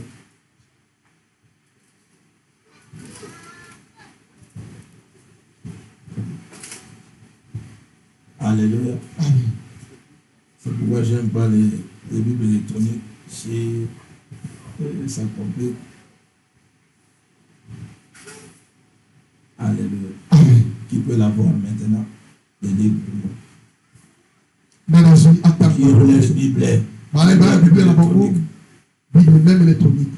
Alléluia. C'est pourquoi j'aime pas les Bibles électroniques. Ça complique. Alléluia. Qui peut l'avoir maintenant? Les livres. Qui ont les Bibles. Bible même électronique.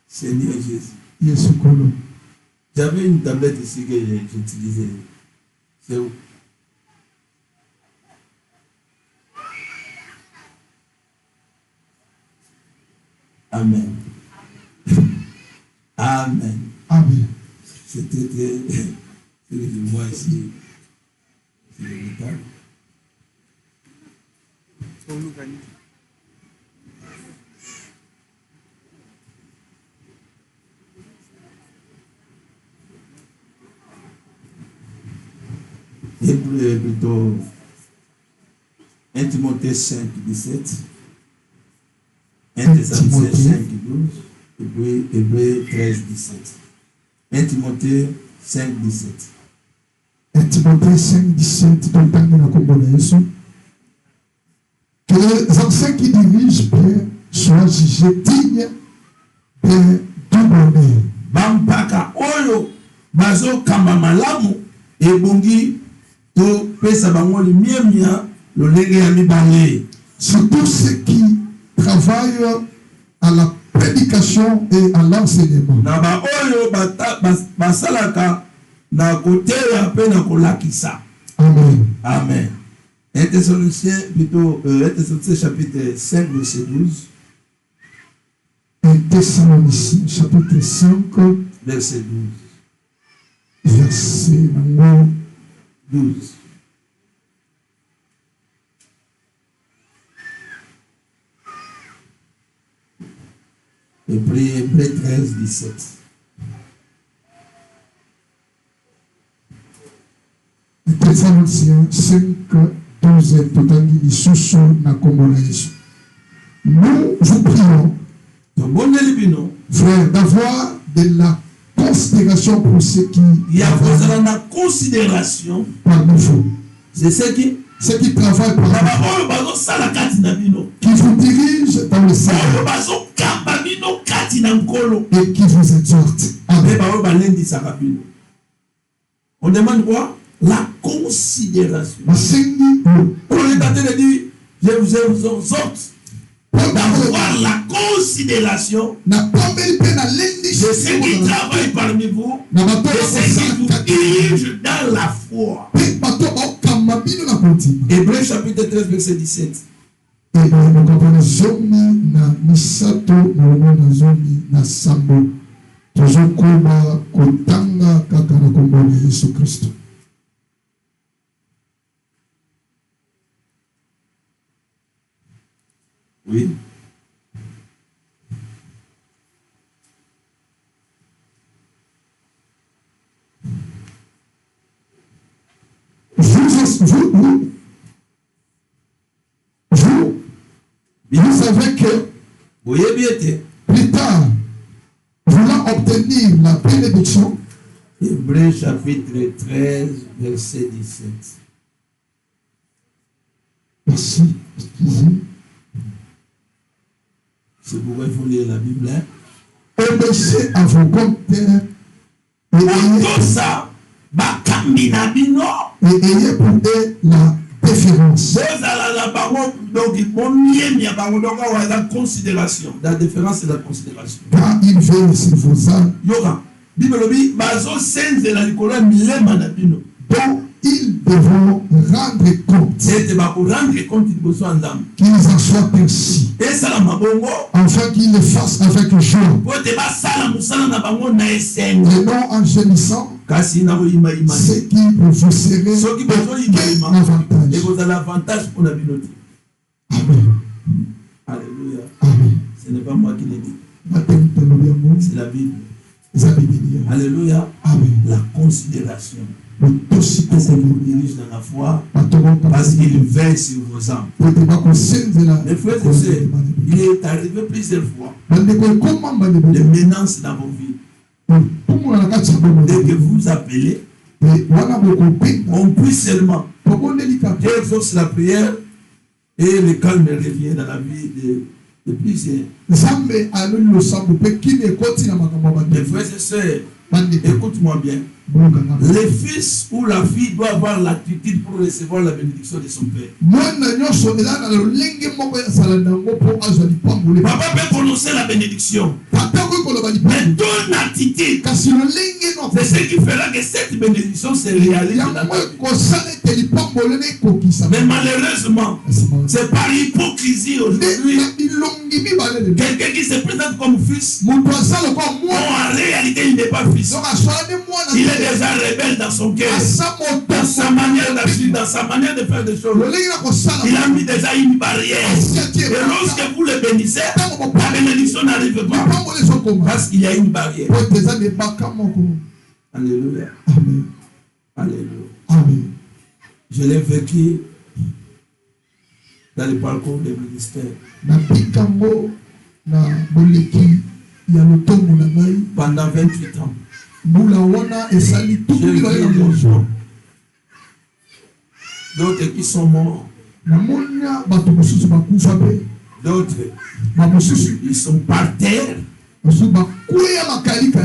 Seigneur Jésus. Yes, j'avais une tablette ici que j'utilisais. C'est où? Amen. Amen. Amen. C'était très. Ce que je vois ici, c'est le métal. Et plutôt 1 Timothée 5, 17, 1 Thessaloniciens 5, 12, et puis Hébreux 13, 17. 1 Timothée 5, 17. 1 Timothée 5, 17, que les anciens qui dirigent bien soient jugés dignes de tout bonheur. Bampaka oyo bazo kamba malamu ebongi to pesa bango limia lo lenge ya mibale. Surtout ceux qui travaillent à la prédication et à l'enseignement. Na ba oyo basalaka na koteya pe na kolakisa. Amen. Amen. 1 Thessaloniciens, plutôt, 1 Thessaloniciens chapitre 5, verset 12. 1 Thessaloniciens chapitre 5, verset 12. Verset 12. Hébreux 13, 17. Thessaloniciens 5, 12, totangi lisusu na kombo na Yesu. Nous vous prions, frère, d'avoir de la considération pour ceux qui travaillent la considération parmi vous. C'est ceux qui travaillent parmi vous, qui vous dirigent dans le Seigneur et qui vous exhortent. Amen. On demande quoi? La considération. Pour le dater dit, je vous exhorte d'avoir la considération de ceux qui travaillent parmi vous, de ceux qui vous dirigent dans la foi. Hébreux chapitre 13, verset 17. Oui. Vous savez que plus tard, voulant obtenir la bénédiction, Hébreux chapitre 13, verset 17. Merci. C'est pourquoi il faut lire la Bible. Obéissez à vos compteurs et ayez pour eux la déférence. La déférence et la considération. Car il veille sur vos âmes. Donc ils devront rendre compte qu'ils en soient ainsi, afin qu'ils le fassent avec joie et non en gémissant, ce qui vous serait l'avantage pour la communauté. Amen. Alléluia. Amen. Ce n'est pas moi qui le dis, c'est la Bible. Alléluia. Amen. La considération. Parce qu'il vous dirige dans la foi, parce qu'il veille sur vos âmes. Mes frères et sœurs, il est arrivé plusieurs fois des menaces dans vos vies. Dès que vous appelez, on prie seulement. Dieu exauce la prière et le calme revient dans la vie de plusieurs. Mes frères et sœurs, écoute-moi bien. Le fils ou la fille doit avoir l'attitude pour recevoir la bénédiction de son père. Papa peut prononcer la bénédiction, mais ton attitude, c'est ce qui fera que cette bénédiction se réalise dans ta vie. Mais malheureusement, c'est par hypocrisie aujourd'hui, quelqu'un qui se présente comme fils, en réalité il n'est pas fils. Il est déjà rebelle dans son cœur, dans sa manière d'agir, dans sa manière de faire des choses. Il a mis déjà une barrière. Et lorsque vous le bénissez, la bénédiction n'arrive pas. Parce qu'il y a une barrière. Alléluia. Amen. Alléluia. Amen. Je l'ai vécu dans le parcours des ministères. Pendant 28 ans. J'ai vu des gens, d'autres qui sont morts, d'autres ils sont par terre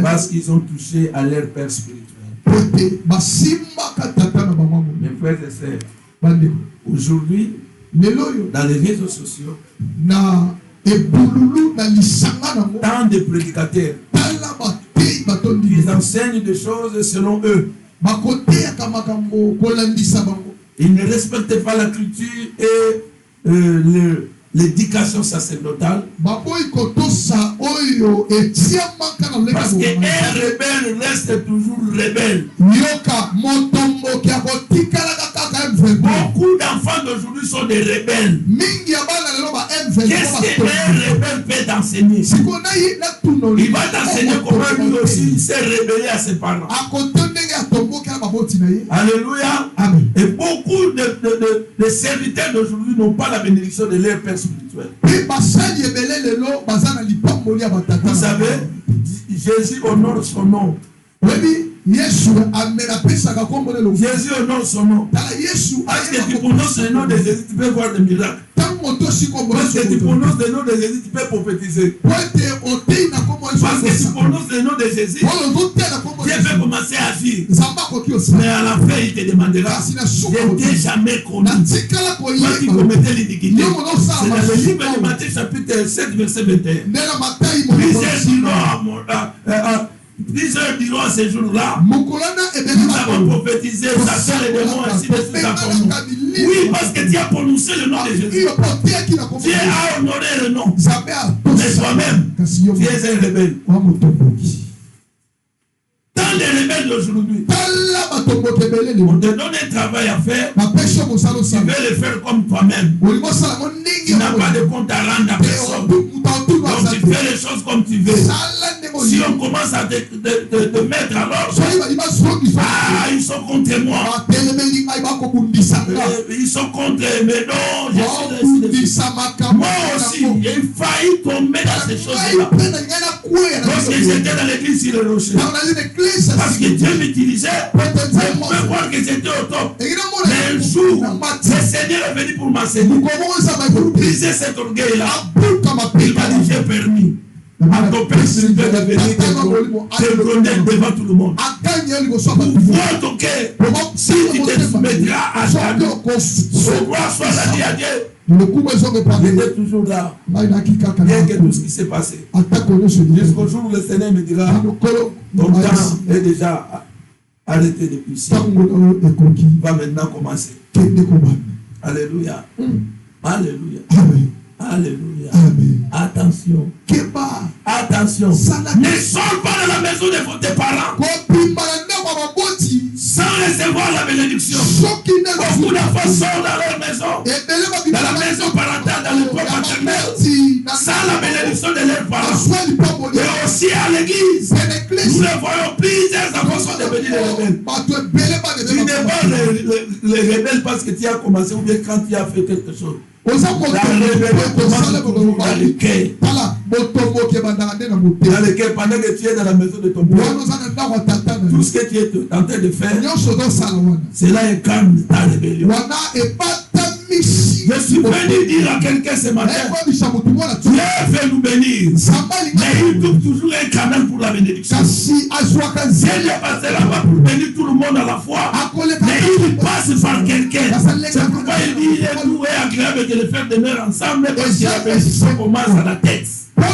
parce qu'ils ont touché à leur père spirituel. Mes frères et sœurs, aujourd'hui, dans les réseaux sociaux, tant de prédicateurs, ils enseignent des choses selon eux. Ils ne respectent pas la culture et l'éducation sacerdotale. Parce qu'un rebelle reste toujours rebelle. Beaucoup d'enfants d'aujourd'hui sont des rebelles. Qu'est-ce qu'un rebelle peut t'enseigner? Il va t'enseigner comment lui aussi s'est rebellé à ses parents. Alléluia. Amen. Et beaucoup de serviteurs d'aujourd'hui n'ont pas la bénédiction de leur père spirituel. Vous savez, Jésus honore son nom. Jésus honore son nom. Parce que tu prononces le nom de Jésus, tu peux voir des miracles. Parce que tu prononces le nom de Jésus, tu peux prophétiser. Parce que tu prononces le nom de Jésus, Dieu peut commencer à agir. Mais à la fin, il te demandera: je ne t'ai jamais connu. Toi qui commettais l'iniquité. C'est dans le livre de Matthieu chapitre 7, verset 21. Plusieurs diront à ces jours-là: nous avons prophétisé, ça sert les démons ainsi de suite encore nous. Oui, parce que tu as prononcé le nom de Jésus. Dieu a honoré le nom. Mais toi-même, tu es un rebelle. Dans les rebelles d'aujourd'hui, on te donne un travail à faire, tu veux le faire comme toi-même. Tu n'as pas de compte à rendre à personne. Donc tu fais les choses comme tu veux. Si on commence à te mettre alors, ils sont contre moi. Ils sont contre mais non, je suis moi aussi, j'ai failli tomber dans ces choses-là. Lorsque j'étais dans l'église sur le rocher, parce que Dieu m'utilisait, je pouvais voir que j'étais au top. Mais un jour, le Seigneur est venu pour m'enseigner, pour briser cet orgueil-là. Il m'a dit: j'ai permis à ton père spirituel de venir te connaître devant tout le monde. Pour voir ton cœur, si tu te soumettras à ta vie, pour voir soit la vie à Dieu. J'étais toujours là, bien que tout ce qui s'est passé. Jusqu'au jour où le Seigneur me dira: ton temps est déjà arrêté depuis ici. Va maintenant commencer. Alléluia. Alléluia. Alléluia. Attention. Attention. Ne sors pas de la maison de tes parents sans recevoir la bénédiction. Beaucoup d'enfants sortent dans leur maison, dans la maison parentale, dans le corps paternel, sans la bénédiction de leurs parents. Et aussi à l'église, nous le voyons, plusieurs enfants sont devenus des rebelles. Tu n'es pas les rebelles parce que tu as commencé ou bien quand tu as fait quelque chose. La rébellion commence toujours dans le cœur. Dans le cœur, pendant que tu es dans la maison de ton père, tout ce que tu es en train de faire, cela incarne ta rébellion. Je suis venu dire à quelqu'un ce matin: Dieu veut nous bénir, mais il trouve toujours un canal pour la bénédiction. Dieu n'est pas là pour bénir tout le monde à la fois, mais il passe par quelqu'un. C'est pourquoi il dit: il est doux et agréable que les frères demeurent ensemble, parce que la bénédiction commence à la tête. Dieu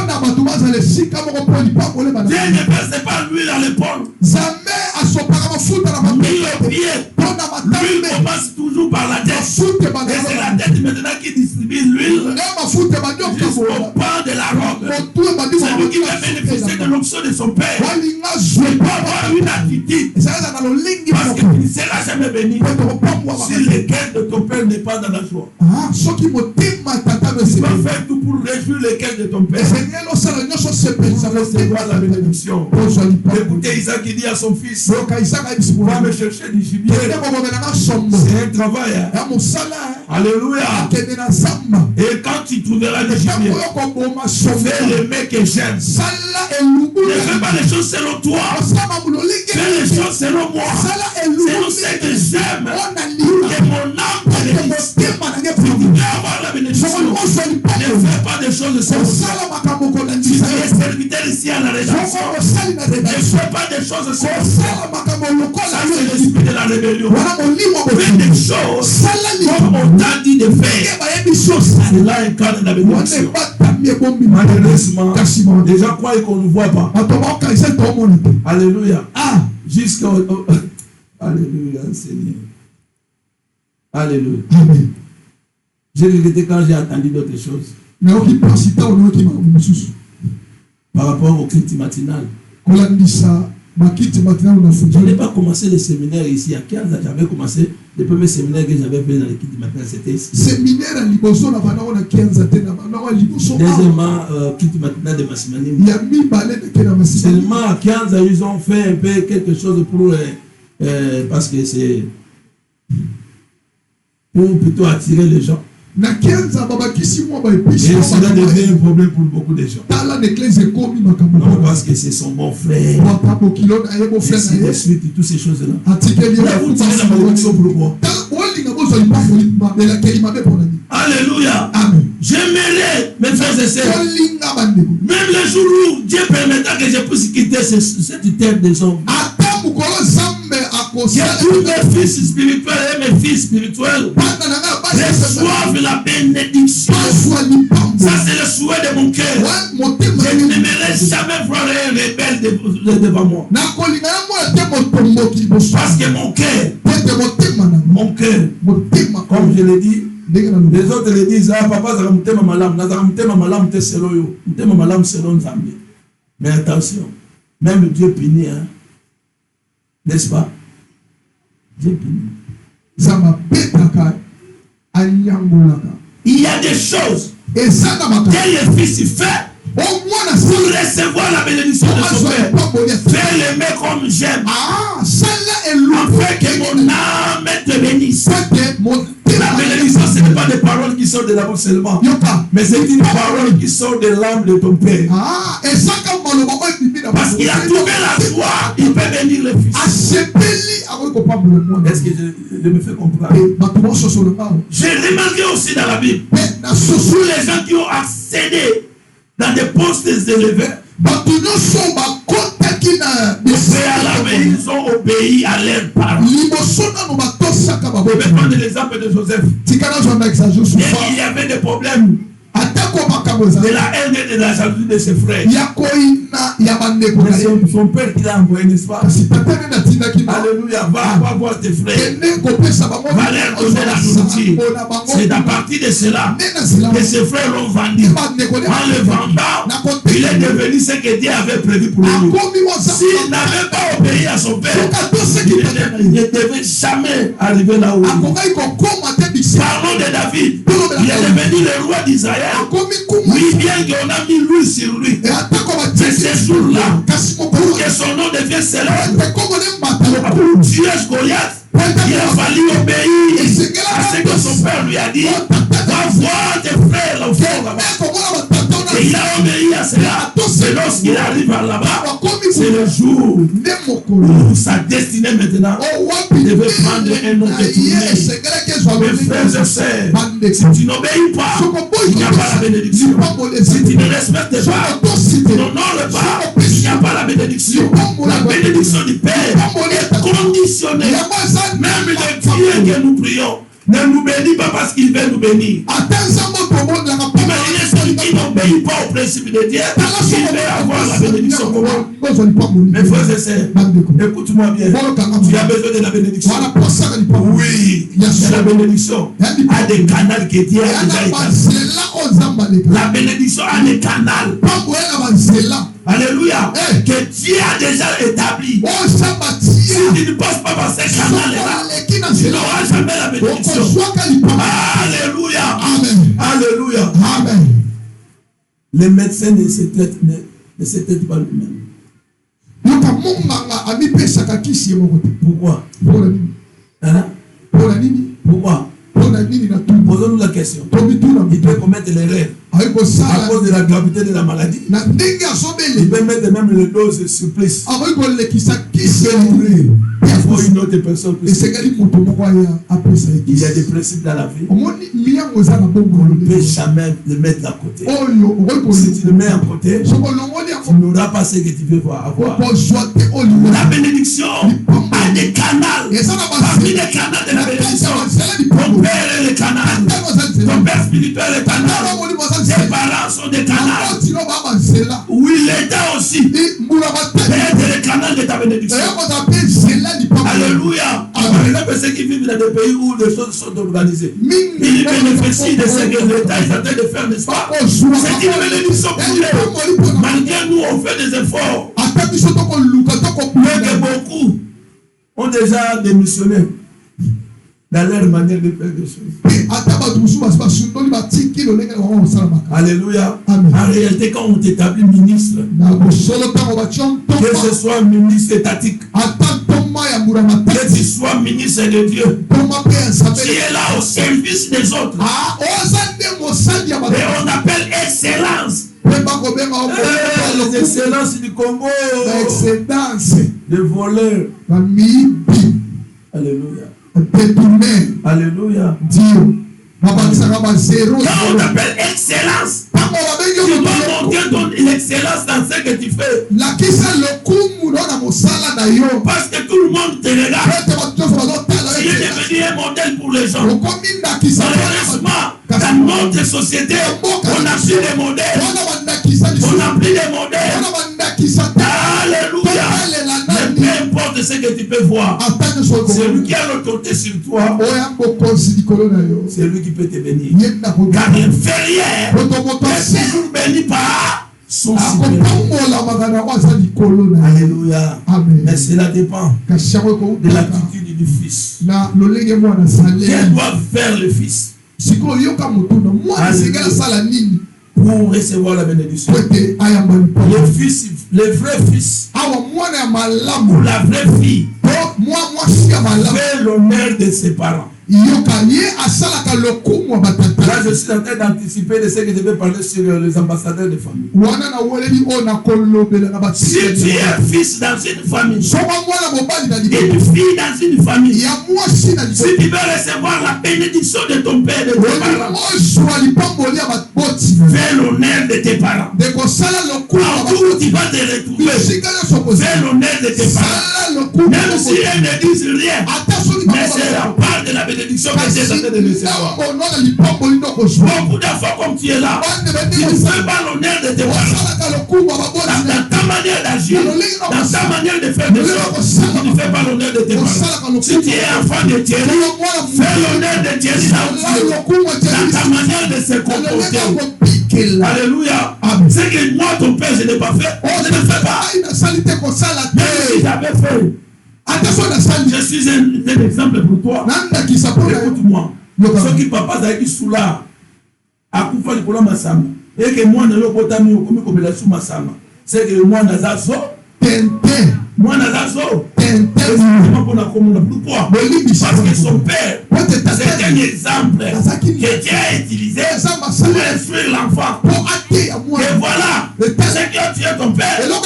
ne verse pas l'huile à l'épaule, ni le pied. L'huile commence toujours par la tête. Et c'est la tête maintenant qui distribue l'huile jusqu'au pan de la robe. C'est lui qui va bénéficier de l'onction de son père. Je ne peux pas avoir une attitude, parce que tu ne seras jamais béni si le cœur de ton père n'est pas dans la joie. Tu vas faire tout pour réjouir le cœur de ton père, pour recevoir la bénédiction. Écoutez Isaac qui dit à son fils: va me chercher du gibier. C'est un travail. Alléluia. Et quand tu trouveras du gibier, fais le mec que j'aime. Ne fais pas les choses selon toi, fais les choses selon moi, selon ce que j'aime, pour que mon âme bénisse. Tu veux avoir la bénédiction, ne fais pas des choses selon toi. Tu es serviteur ici à la rédaction, ne fais pas des choses selon toi. Ça, c'est l'esprit de la rébellion. Fais des choses comme on t'a dit de faire. Cela incarne la bénédiction. Malheureusement, les gens croient qu'on ne voit pas. Alléluia. Jusqu'au... Alléluia, Seigneur. Alléluia. Amen. J'ai regretté quand j'ai entendu d'autres choses. Par rapport au culte matinal. Je n'ai pas commencé le séminaire ici. À 15 ans, j'avais commencé le premier séminaire que j'avais fait dans l'équipe matinal, c'était ici. Deuxièmement, culte matinal de Massimani. Seulement à 15 ans, ils ont fait un peu quelque chose pour parce que c'est pour plutôt attirer les gens. Et cela devient un problème pour beaucoup de gens. Non, parce que c'est son bon frère. Ainsi de suite, et toutes ces choses-là. Vous tirez la malédiction pourquoi? Alléluia. J'aimerais, mes frères et sœurs, même le jour où Dieu permettra que je puisse quitter cette terre des hommes, que tous mes fils spirituels et mes filles spirituels reçoivent la bénédiction. Ça, c'est le souhait de mon cœur. Je n'aimerais jamais voir un rebelle devant moi. Parce que mon cœur, comme je l'ai dit, les autres le disent, ah papa, ça va me téma malam, mais attention, même Dieu punit, hein, n'est-ce pas? Dieu punit. Il y a des choses que le fils fait pour recevoir la bénédiction de son père. Fais l'aimer comme j'aime. Afin que mon âme te bénisse. La bénédiction, ce n'est pas des paroles qui sortent de la bouche seulement, mais c'est une parole qui sort de l'âme de ton père. Parce qu'il a trouvé la joie, il peut bénir le fils. Est-ce que je me fais comprendre? J'ai remarqué aussi dans la Bible, tous les gens qui ont accédé dans des postes élevés, ils ont obéi à leur parole. On peut prendre l'exemple de Joseph. Il y avait des problèmes de la haine et de la jalousie de ses frères. Son père qui l'a envoyé, n'est-ce pas? Alléluia, va voir tes frères. Va leur donner la nourriture. C'est à partir de cela que ses frères l'ont vendu. En le vendant, il est devenu ce que Dieu avait prévu pour lui. S'il n'avait pas obéi à son père, il ne devait jamais arriver là où il est. Parlons de David. Il est devenu le roi d'Israël. Oui, bien qu'on a mis l'huile sur lui. C'est ce jour-là, pour que son nom devienne célèbre, pour tuer Goliath, il a fallu obéir à ce que son père lui a dit. Va voir tes frères au fond là-bas. Et il a obéi à cela. Et lorsqu'il arrive là-bas, c'est le jour où sa destinée maintenant devait prendre un autre tournée. Mes frères et sœurs, si tu n'obéis pas, il n'y a pas la bénédiction. Si tu ne respectes pas, tu n'honores pas, il n'y a pas la bénédiction. La bénédiction du Père est conditionnée. Même le Dieu que nous prions ne nous bénit pas parce qu'il veut nous bénir. Imaginez celui qui n'obéit pas au principe de Dieu, il veut avoir la bénédiction. Mes frères et sœurs, écoute-moi bien. Tu as besoin de la bénédiction. Oui, il y a la bénédiction. À des canaux que Dieu a déjà établis. La bénédiction a des canaux. Alléluia. Que Dieu a déjà établi. Si tu ne passes pas par ces canaux-là, tu n'auras jamais la bénédiction. Alléluia. Amen. Alléluia. Amen. Les médecins ne se traitent pas lui-même. Pourquoi? Hein? Pourquoi? Posons-nous la question. Il peut commettre l'erreur à cause de la gravité de la maladie. Il peut mettre même le dose de supplice. Il peut mourir. Il faut une autre personne. Il y a des principes dans la vie. On ne peut jamais le mettre à côté. Si tu le mets à côté, tu n'auras pas ce que tu veux avoir. La bénédiction a des canaux. Parmi les canaux de la bénédiction, ton père est le canal. Ton père spirituel est le canal. Tes parents sont des canaux. Oui, l'État aussi peut être le canal de ta bénédiction. Alléluia. exemple, ceux qui vivent dans des pays où les choses sont organisées, ils bénéficient de ce que l'État est en train de faire, n'est-ce pas? C'est une bénédiction pour eux. Malgré nous, on fait des efforts. Mais que beaucoup ont déjà démissionné dans leur manière de faire des choses. Alléluia. En réalité, quand on t'établit ministre, que ce soit ministre étatique, que tu sois ministre de Dieu, tu es là au service des autres. Et on appelle excellence. Les excellences du Congo. De voleurs. Alléluia. Alléluia. Quand on appelle excellence, tu dois montrer l'excellence dans ce que tu fais. Parce que tout le monde te regarde. Tu es devenu un modèle pour les gens. Malheureusement, dans notre société, on a pris des modèles. On a pris des modèles. Alléluia. Mais peu importe ce que tu peux voir, c'est lui qui a l'autorité sur toi. C'est lui qui peut te bénir. Car l'inférieur est toujours béni par son supérieur. Alléluia. Mais cela dépend de l'attitude du fils. Quel doit faire le fils pour recevoir la bénédiction? Le vrai fils ou la vraie fille fait l'honneur de ses parents. Là, je suis en train d'anticiper de ce que je vais parler sur les ambassadeurs de famille. Si tu es un fils dans une famille, une fille dans une famille, si tu veux recevoir la bénédiction de ton père et de tes parents, fais l'honneur de tes parents. Où tu vas te retrouver, fais l'honneur de tes parents. Même si elles ne disent rien, mais c'est la part de la bénédiction que tu es en train de recevoir. Beaucoup d'enfants comme tu es là, tu ne fais pas l'honneur de tes parents. Dans ta manière d'agir, dans ta manière de faire des choses, tu ne fais pas l'honneur de tes parents. Si tu es enfant de Thierry, fais l'honneur de Thierry dans ta manière de se comporter. Alléluia. C'est que moi, ton père, je n'ai pas fait. Je ne fais pas. Même si j'avais fait. Je suis un exemple pour toi. Écoute-moi. Ceux qui papa qui sont là, à Koufa de Kola Massama, et que moi, je n'ai pas mis au commis comme la sous Massama. C'est que moi, je n'ai moi, pourquoi? Parce que son père, c'est un exemple que Dieu a utilisé pour instruire l'enfant. Et voilà, c'est que tu es ton père. Toi,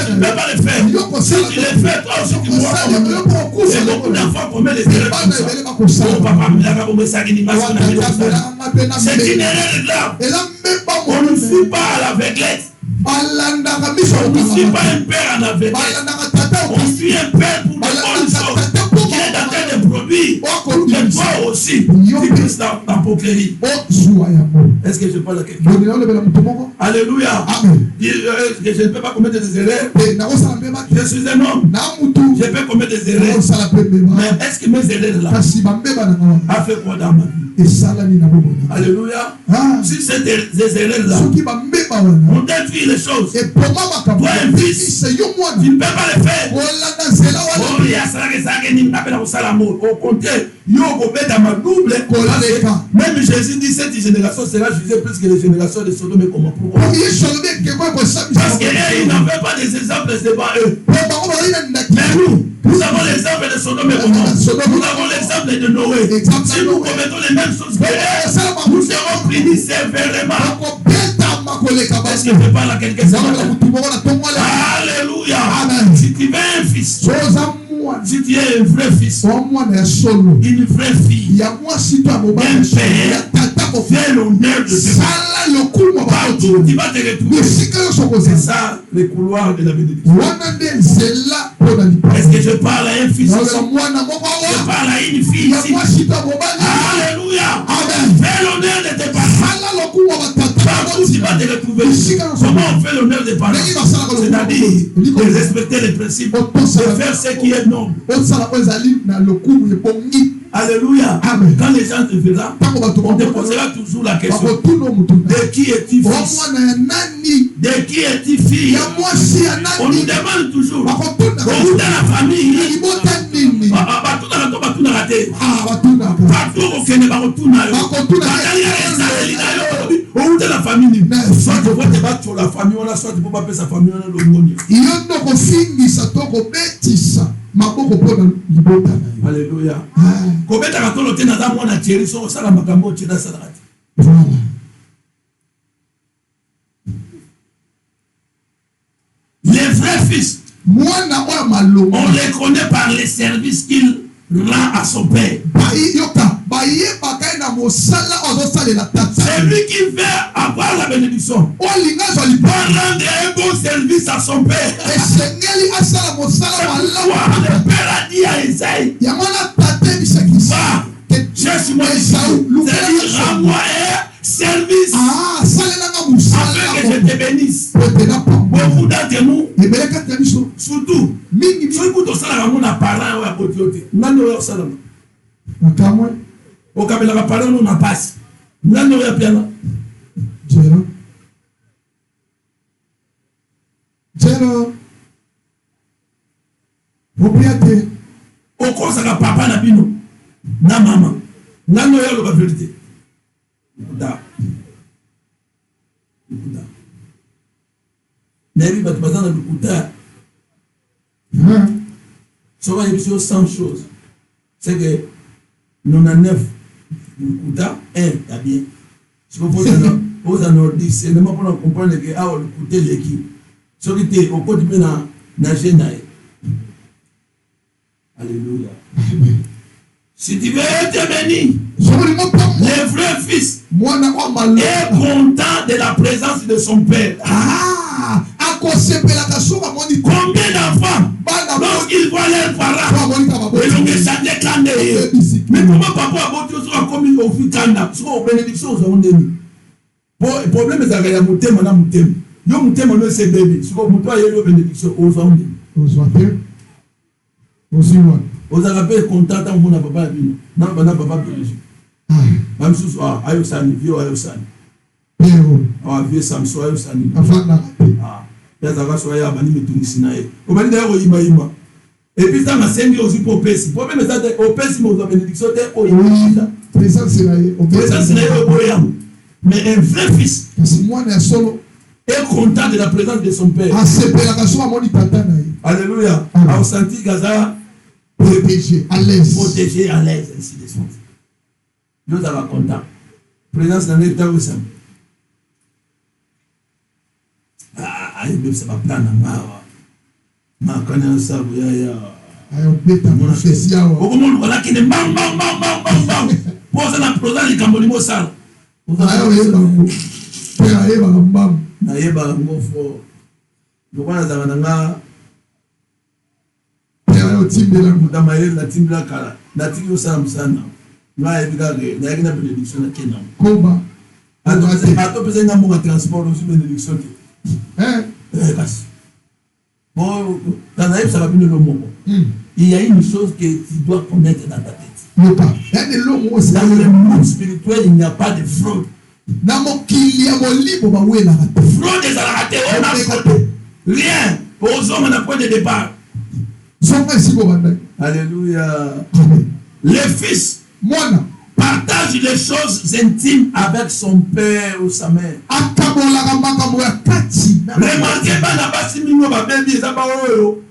tu ne peux pas le faire. Si tu le fais, toi aussi, tu dois comprendre. Et beaucoup d'enfants commettent des erreurs comme ça. Oh, papa, c'est une erreur grave. On ne suit pas à l'aveuglette. On ne suit pas un père en aveuglette. On suit un père pour de bonnes choses. Qui est en train de produire pour que toi aussi, tu puisses ta poquerie. Est-ce que je parle à quelqu'un? Alléluia. Je ne peux pas commettre des erreurs. Je suis un homme. Je peux commettre des erreurs. Mais est-ce que mes erreurs là a fait quoi dans ma vie? Alléluia. Si c'est des erreurs là, on détruit les choses. Toi, un fils, tu ne peux pas le faire. Au contraire, même Jésus dit cette génération sera jugée plus que les générations de Sodome et Gomorrhe. Pourquoi? Parce qu'ils n'avaient pas des exemples devant eux. Mais nous avons l'exemple de Sodome et Gomorrhe. Nous avons l'exemple de Noé. Si nous commettons les mêmes choses que eux, nous serons punis sévèrement. Est-ce que je parle à quelqu'un? Alléluia. Si tu veux un fils, si tu es un vrai fils, une vraie fille, un père, fais l'honneur de tes parents. Partout, tu vas te retrouver. C'est ça, le couloir de la bénédiction. Est-ce que je parle à un fils ici? Je parle à une fille ici. Alléluia. Fais l'honneur de tes parents. Partout, tu vas va te retrouver. Comment on fait l'honneur des parents? C'est-à-dire de respecter les principes, de faire ce qui est noble. Alléluia. Amen. Quand les gens te verront, on te posera toujours la question: de qui es-tu fils? De qui es-tu fille? On nous demande toujours: dans la famille, partout au Kenya, de la famille, soit tu vas te battre sur la famille, soit tu peux pas faire sa famille, alléluia. Les vrais fils, on les connaît par les services qu'il rend à son père. C'est lui qui fait avoir la bénédiction. On rend un bon service à son père. Le père a dit à Isaïe: va, cherche-moi Isaïe, c'est-à-dire rends-moi un service afin que je te bénisse. Beaucoup d'entre nous, surtout, ceux qui ont ça, on a parlé à côté. Au Kabila, parlé, on a passé. Nous avons un piano. Au cours de papa na bino, na maman, na noyau la vérité. N'avez pas besoin de l'écouter. Ça va être 100 choses. C'est que 99 l'écouter, 1, il y a bien. Si vous posez un ordi, c'est ne pas pour comprendre que ah, l'écouter l'équipe. Ce qui est au côté de la génie. Alléluia. Si tu veux être béni, le vrai fils est content de la présence de son père. Combien d'enfants, lorsqu'ils voient leurs parents, ils ont échangé quand mais comment papa a beau dire comme au fil kanda, soit bénédiction aux hommes. Le problème est que mon thème, mon thème. Yo mon thème, on c'est bébé. Soit mon toit, il y a bénédiction aux hommes. Vous avez content dans mon papa, non, papa biologique. Même si ayo sani, vieux ayo sani. Vieux Samson ayo sani. Yazaka soya bani metunisinae. Obani d'ailleurs ima. Et puis ça m'a servi aussi pour Pessi. Pour même ça au Pessi mon bénédiction était au présence mais un vrai fils. Est content de la présence de son père. Alléluia. A senti Gaza protégé, à l'aise, ainsi de suite. Dieu va content. Présence dans l'état où ça. Ça va prendre ma connaissance. Mon spécial. Au moment où on a qui ne bang. Pose la présence du Cambolimo Sal. Il y a une chose que tu dois connaître dans ta tête. Dans le monde spirituel, il n'y a pas de fraude. Fraude est à la raté, on a fraudé. Rien. Aux hommes, on n'a pas de départ. Alléluia. Les fils partagent les choses intimes avec son père ou sa mère. Remarquez pas la base mino ba baby ça ba oyo.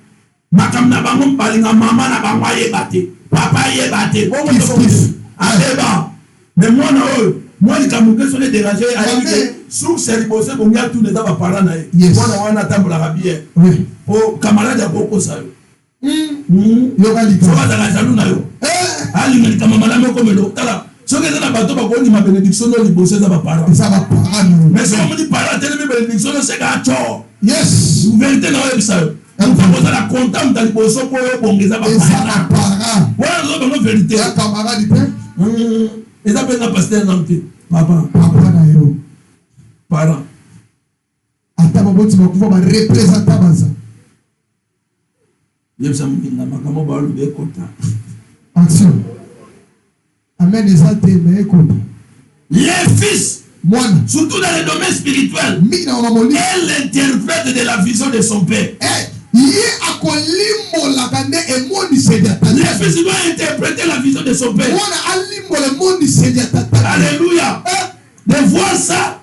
Makam na ba mon palinga maman na ba moye baté. Papa ye baté. Aleba. Mais moi na oyo, moi ni kamuke sonné dérangé avec sous célibosé bon ya tout les ba parents na. Moi na wana tambola ka bien. Po camarade ya boko sa yo. Yo kali ko ba la jalou na yo. Ali ngani kama mama na ko melo. Tala. Ce que na bato ba ko ni ma bénédiction no libosé za ba parents. Ça va parents. Mais si on dit parents telle bénédiction c'est gacho. Yes. Vous vérité na yo ça. On va poser la content dans liboso pour bongeza ba parents. Voilà la vérité. Ya camarade pe. Et ça peut na pasteur nanti. Papa na yo. Parents. Action. Amen. Les fils, surtout dans le domaine spirituel, elle interprète de la vision de son père. Les fils doivent interpréter la vision de son père. Alléluia. De voir ça,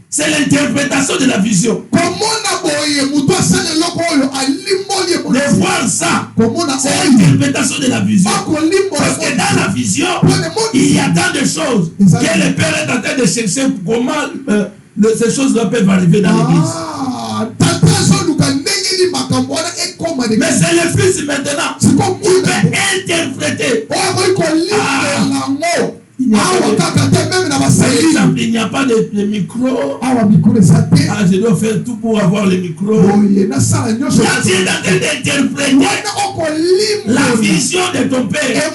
c'est l'interprétation de la vision. De voir ça, c'est l'interprétation de la vision. Parce que dans la vision, il y a tant de choses que le Père est en train de chercher comment ces choses-là peuvent arriver dans l'église. Mais c'est le Fils maintenant qui peut interpréter. Il n'y a pas de micro. Je dois faire tout pour avoir le micro. Quand tu es en train d'interpréter la vision de ton père,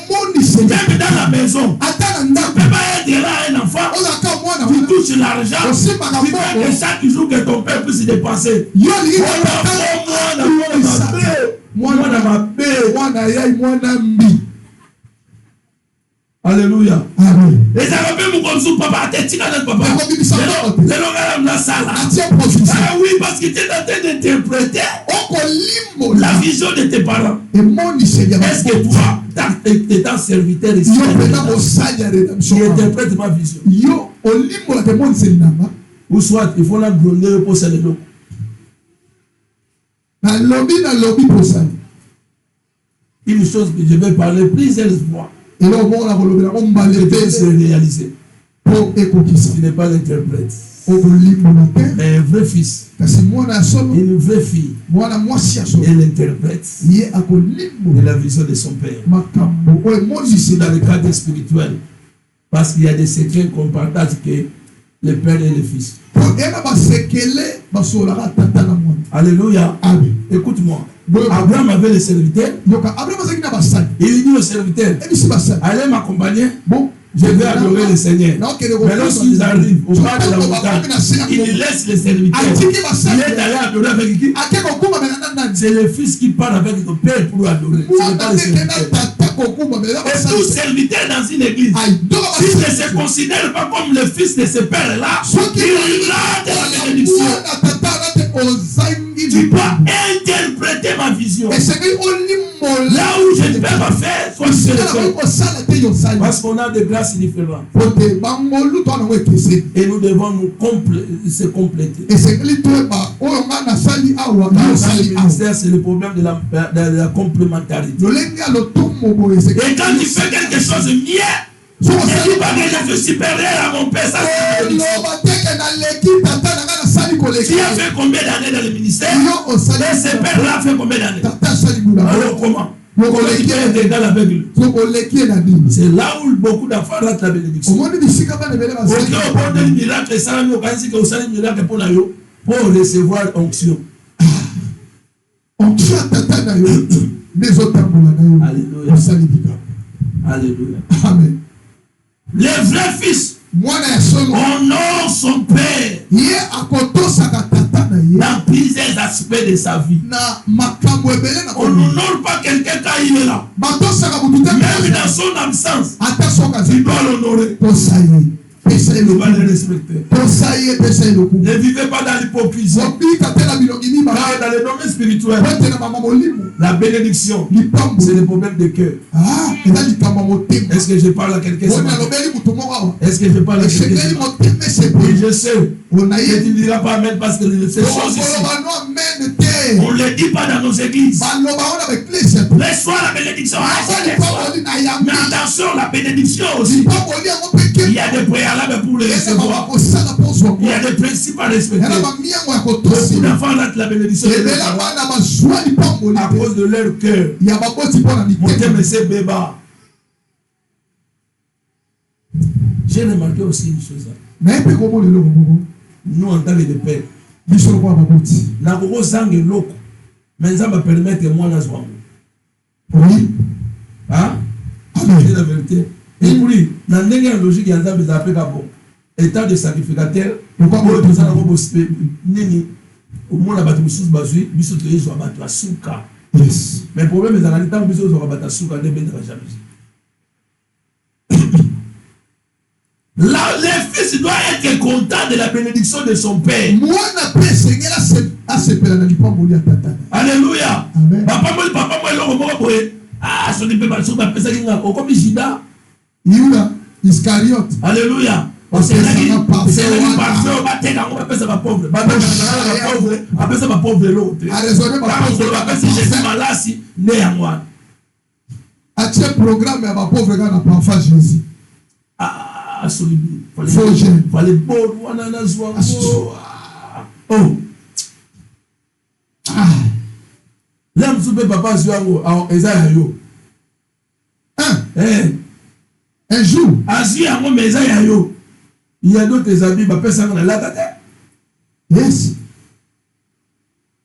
même dans la maison, tu ne peux pas être là un enfant, tu touches l'argent, tu fais que chaque jour que ton père puisse dépenser. Alléluia. Les Arabes me comme papa, t'es tiré papa. Oui, parce que tu es en train d'interpréter la vision de tes parents. Est-ce que toi, étant serviteur ici, tu interprètes ma vision? Ou soit il faut la gronder pour ça le une chose que je vais parler plusieurs fois. Et là, on va se réaliser. Tu n'es pas l'interprète. Mais un vrai fils, une vraie fille, elle interprète de la vision de son père. C'est dans le cadre spirituel. Parce qu'il y a des secrets qu'on partage que le père et le fils. Alléluia. Écoute-moi. Abraham avait le serviteur. Il dit au serviteur, allez m'accompagner. Je vais adorer le Seigneur. Mais lorsqu'ils arrivent au bas de la montagne, il laisse le serviteur. Il est allé adorer avec qui? C'est le fils qui parle avec le père pour adorer. Ce n'est pas le serviteur. Et tout serviteur dans une église, s'il ne se considère pas comme le fils de ce père-là, il rate la bénédiction. Tu dois interpréter ma vision. Là où je ne peux pas faire, soit je le fais. Parce qu'on a des grâces différentes. Et nous devons se compléter. Le ministère, c'est le problème de la complémentarité. Et quand tu fais quelque chose de mieux, je ne dis pas que je suis supérieur à mon père. Ça, c'est tu as fait combien d'années dans le ministère? Et ce père-là a fait combien d'années? Alors comment? C'est là où beaucoup d'enfants ratent la bénédiction. Pour recevoir onction. Alléluia. Alléluia. Amen. Les vrais fils honorent son père dans plusieurs aspects de sa vie. On n'honore pas quelqu'un quand il est là. Même dans son absence, il doit l'honorer. Il doit le respecter. Ne vivez pas dans l'hypocrisie. Dans le domaine spirituel, la bénédiction, c'est le problème de cœur. Est-ce que je parle à quelqu'un? Est-ce que je parle à quelqu'un? Oui, je sais. Et tu ne diras pas amen parce que ces choses ici, on ne les dit pas dans nos églises. Les soirs, la bénédiction. Mais attention, la bénédiction aussi. Il y a des préalables pour les recevoir. Il y a des principes à respecter. Beaucoup d'enfants ratent la bénédiction à cause de leur cœur. Mon thème, c'est Béba. J'ai remarqué aussi une chose. Nous, en tant que de père, nous avons sang et l'eau. Mais ça va permettre moi de voir. Oui. Hein? C'est la vérité. Et puis, dans la logique, il y a un état de sacrificateur. Au moins, la bataille sous basui, biso te yezo abato asuka. Yes. Mais le problème est dans le temps biso zo abato asuka de ben de jalousie. Là, le fils doit être content de la bénédiction de son père. Alléluia. Papa moi, ah, ce n'est pas mal, ce n'est pas ça qui a comme Judas. Iscariote. Alléluia. C'est là qui parfait, on va t'aider, on va faire ça ma pauvre. On va faire ça ma pauvre l'autre. On va faire ça Jésus malasi, né à moi. As-tu un programme à ma pauvre gars n'a pas fait Jésus? Ah, solide. Fallait beau, on a la joie. Oh. Ah. Là, je suis papa, je suis en Esaïe. Un jour, il y a d'autres amis, ça dans la tête. Yes.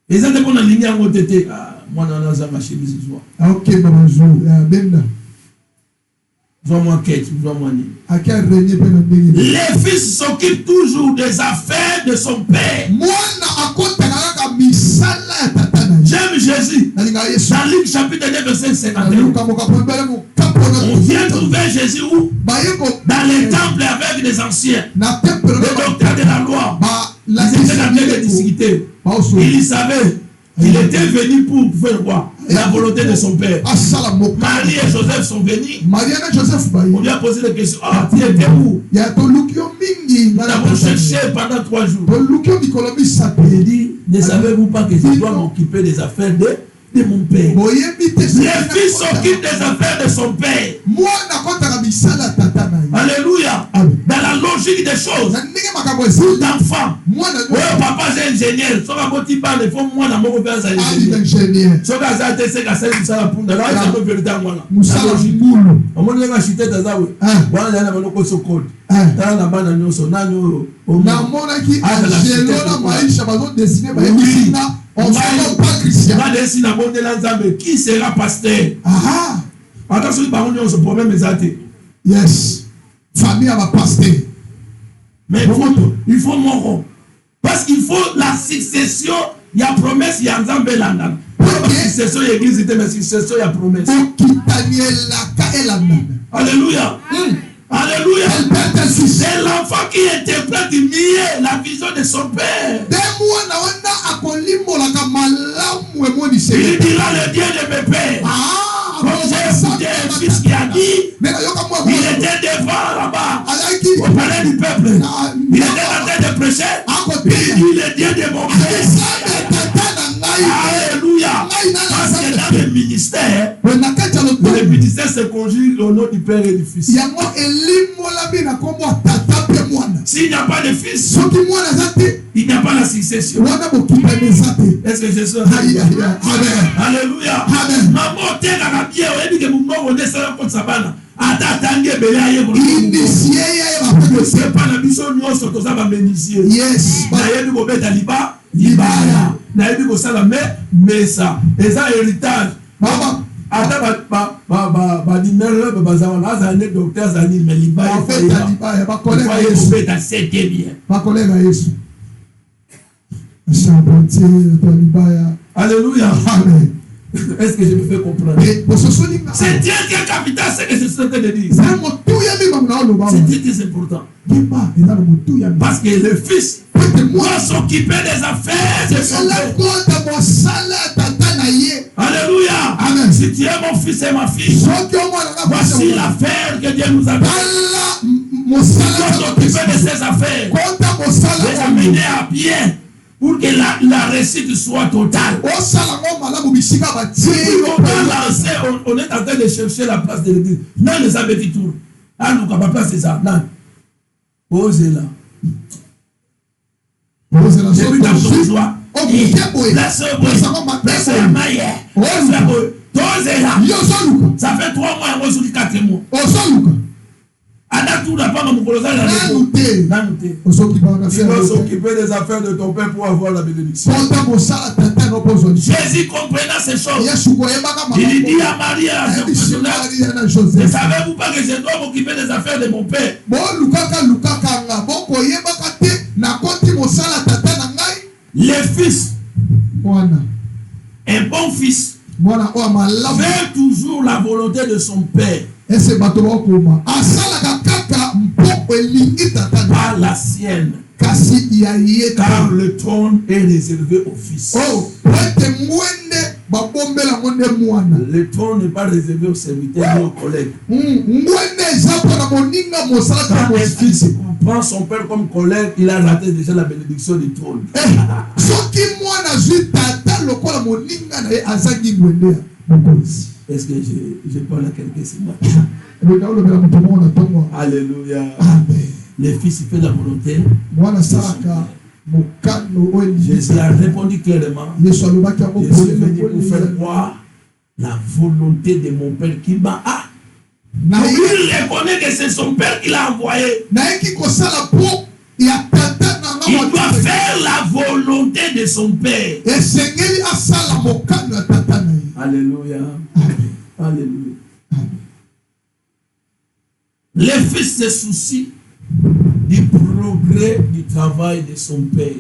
Et ça, on a ligné en tête. Moi, on a ma chemise ce soir. Ok, bonjour. Vois-moi quête, vois-moi ni. Les fils s'occupent toujours des affaires de son père. J'aime Jésus. Dans Luc chapitre 2, verset 51. On vient trouver Jésus où? Dans les temples avec des anciens. Le docteur de la loi. Ils étaient dans des difficultés. Il savait qu'il était venu pour faire quoi? La volonté de son père. Marie et Joseph sont venus. On lui a posé la question. Ah, tu étais où? Nous avons cherché pendant 3 jours. Il dit, ne savez-vous pas que je dois m'occuper des affaires de mon père? Les fils s'occupent des affaires de son père. Alléluia. Dans la logique des choses. D'enfant. Papa est ingénieur. Si tu parles, il faut moi dans mon père c'est ingénieur. Si tu as été c'est ça pour là c'est pas vérité moi là. On m'a dit que j'étais dans ça oui. Voilà là on a le code. Dans la bande nyonso nanyo. Na mona ki agelo na maisha bazo dessiner ba yina. On va pas Christian. Va dessiner na bonde la Nzambe qui sera pasteur. Ah. Attention il va on ce problème exacté. Yes. Famille à ma pasteur. Mais il faut mourir. Parce qu'il faut la succession, il y a promesse, il y a Nzambe Landan. La succession, il y a église, mais la succession, il y a promesse. Alléluia. Alléluia. C'est l'enfant qui interprète mieux la vision de son père. Il dira le Dieu de mes pères. Quand j'ai écouté un fils qui a dit, il était devant là-bas, au palais du peuple. Il était en train de prêcher. Il dit le Dieu de mon père. Alléluia. Parce que dans le ministère se conjugue au nom du Père et du Fils. S'il n'y a pas de fils, il n'y a pas la succession. Est-ce que Jésus a dit? Alléluia. Maman, t'es dans la bière, et dit que mon nom est descendu contre sa banne. Attendez, c'est pas la mission, nous sommes tous à bénéficier. Yes. D'ailleurs, nous sommes à Liba, Libaya. D'ailleurs, nous sommes à Mesa. Et ça, héritage. Attends, docteur Zani, mais Libaya, il faut être assez bien. Ma collègue à Yesu. Alléluia. Amen. Est-ce que je me fais comprendre? C'est Dieu qui est capital, c'est que c'est ce que je dis. C'est très important. Parce que le fils doit s'occuper des affaires de son père. Alléluia. Amen. Si tu es mon fils et ma fille, voici l'affaire que Dieu nous a donnée. Il doit s'occuper de ses affaires. Les amener à bien. Pour que la réussite soit totale. On est en train de chercher la place de l'église. Non, les abétis tour. Ah, nous n'avons pas place de ça. Non. Posez là. Depuis ta joie. Ça fait 3 mois, on a 4 mois. Il doit s'occuper des affaires de ton père pour avoir la bénédiction. Jésus comprenant ces choses. Il dit à Marie, ne savez-vous pas que je dois m'occuper des affaires de mon père? Le fils, mwana un bon fils, mwana oyo malamu fait toujours la volonté de son père. ese bato bakoma asalaka kaka mpoko elingi tata Pas la sienne. kasi ya ye Car le trône est réservé au fils. oh ete ngwende babombela ngo nde mwana Le trône n'est pas réservé aux serviteurs ni aux collègues. ngwende eza mpona moninga mosalaka Quand un fils mofisi prend son père comme collègue, il a raté déjà la bénédiction du trône. soki mwana zwi tata lokola moninga na ye azangi ngwende ya mokonzi. Est-ce que je parle à quelqu'un ce matin? Alléluia. Amen. Le fils fait la volonté. Jésus a répondu clairement. Je suis venu pour faire voir la volonté de mon père qui m'a. Il reconnaît que c'est son père qui l'a envoyé. Il doit faire la volonté de son père. Alléluia. Alléluia. Le fils se soucie du progrès du travail de son père.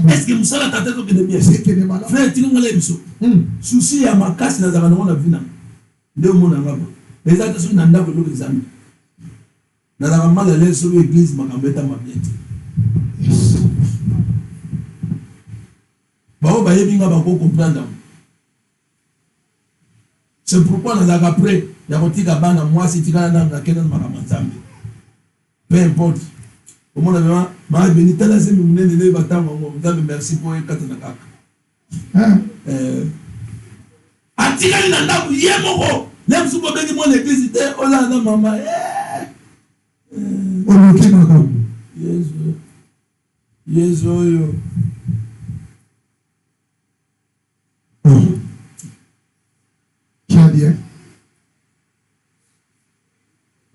Est-ce que Moussala Tate est bien? Frère, tu n'as pas les soucis à ma casse, n'a pas de vina. De mon amour. Les actes sont dans les amis. N'a pas mal à l'aise sur l'église, ma gambetta m'a bien dit. C'est pourquoi nous avons appris, moi, si tu as un peu importe. Au moins, merci pour les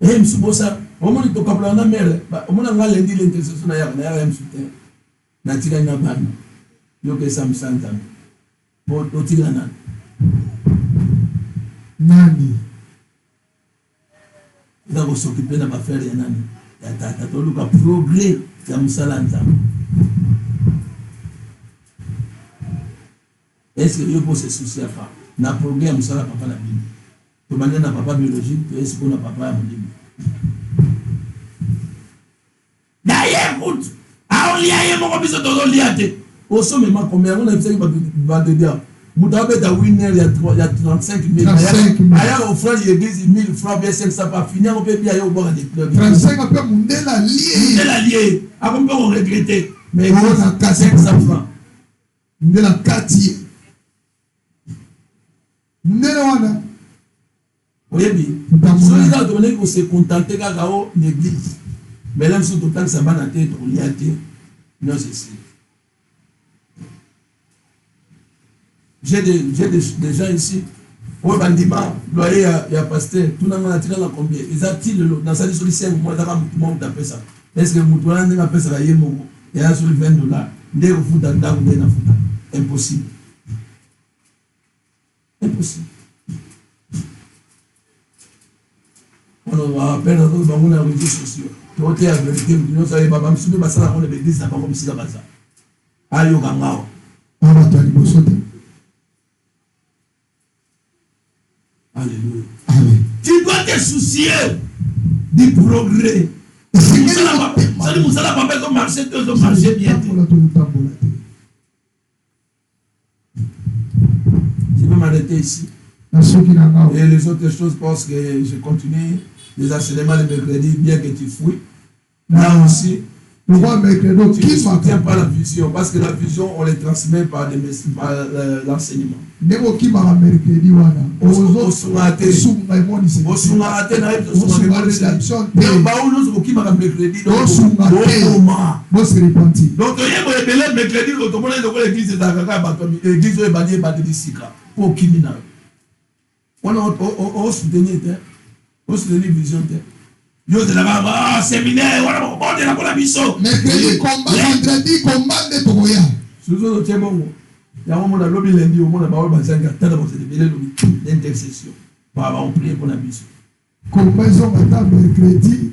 et M. Bossa, au moment où tu as la mère, au moment où tu as l'intercession, tu as un soutien. Tu as un ban. Tu as un santa. Tu as un nani. Tu as s'occuper de l'affaire de nani. Tu as un progrès. Tu as un salanta. Est-ce que Dieu peut se soucier à ça? Na progrès à Moussala papa la Bible. Tu m'as dit na papa biologique, tu es ce qu'on a papa à mon Bible. D'ailleurs, écoute, à on lit à mon copain sur liate. Au sommet, ma combien on a fait va te dire. Moutabe da winner il y a 35 000. Ailleurs au frère l'église 1000 francs bien 500 pas fini on peut bien aller au bord des clubs. 35 après Mundela lié. Mundela lié. Après on peut regretter. Mais on a 500 francs. Mundela quartier. Mundela oyebi soki kaka tobandeki kose contente kaka o l'église mais là mosusu totangisa bana te tokolia te nyonso esili. J'ai des gens ici oyo bandima loyer ya pasteur tunanga natikala combien ezati lelo nasali soki 5 mois ezaka mutu moko tapesa est-ce que mutu wana ndenge apesaka ye moko eya soki $20 nde kofuta ndako nde nafuta impossible. Impossible. On va appeler dans les réseaux sociaux. Tu as la vérité, nous savons pas, même si nous passons dans l'église, ça va comme si ça passe. Ayo Gangao. Alléluia. Tu dois te soucier du progrès. Ça nous a pas fait marcher, tu dois marcher bien. Je peux m'arrêter ici. Et les autres choses, parce que je continue les enseignements le mercredi, bien que tu fouilles. Là aussi, tu ne soutiens pas la vision, parce que la vision, on les transmet par l'enseignement. On soutenir vision. Yo de la séminaire, voilà, on est là pour la mission. Mercredi combat de Togoya. Sous le bon. Il y a un moment lobby lundi, au moment où on a l'intercession. On prie pour la mission. Combat mercredi.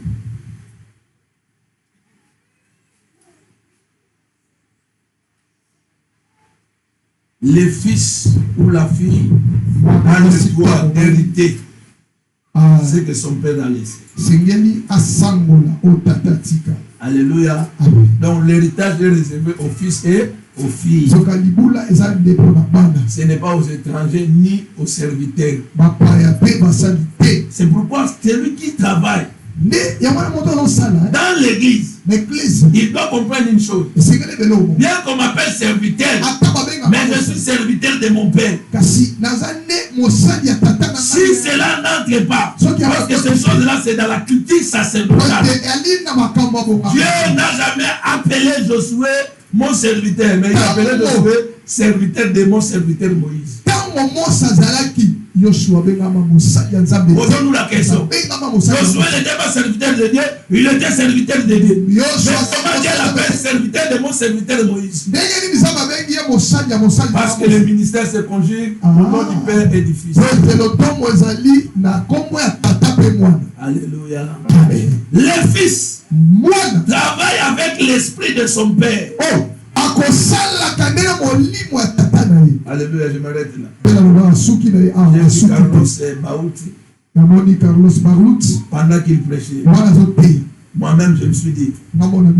le fils ou la fille a le droit d'hériter ce que son père a laissé. Alléluia. Donc l'héritage est réservé aux fils et aux filles. Ce n'est pas aux étrangers ni aux serviteurs. C'est pourquoi celui qui travaille dans l'église, il doit comprendre une chose. Bien qu'on m'appelle serviteur, mais je suis serviteur de mon père. Si cela n'entre pas, parce que ces choses-là, c'est dans la culture sacerdotale. Dieu n'a jamais appelé Josué mon serviteur, mais il a appelé Josué serviteur de mon serviteur Moïse. Posons-nous la question. Josué n'était pas serviteur de Dieu, il était serviteur de Dieu. Mais comment Dieu l'appelle serviteur de mon serviteur Moïse? Parce que le ministère se conjugue au nom du Père et du Fils. Alléluia. Le Fils travaille avec l'esprit de son Père. Alléluia, je m'arrête là. Carlos Baouti, pendant qu'il prêchait, moi-même je me suis dit,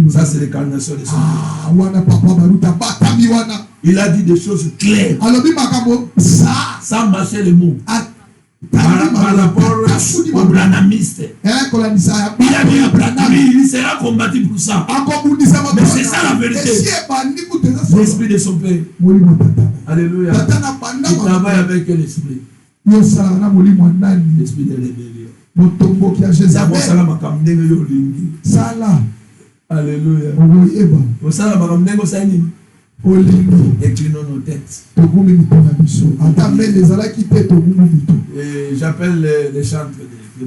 ça c'est l'incarnation de son Père. Il a dit des choses claires, sans mâcher les mots. Par rapport au branamiste, il a dit à Branham, il sera combattu pour ça. Mais c'est ça la vérité. L'esprit de son Père. Alléluia. Il travaille avec l'esprit. L'esprit de rébellion. Alléluia. Inclinons nos têtes. Et j'appelle les chantres de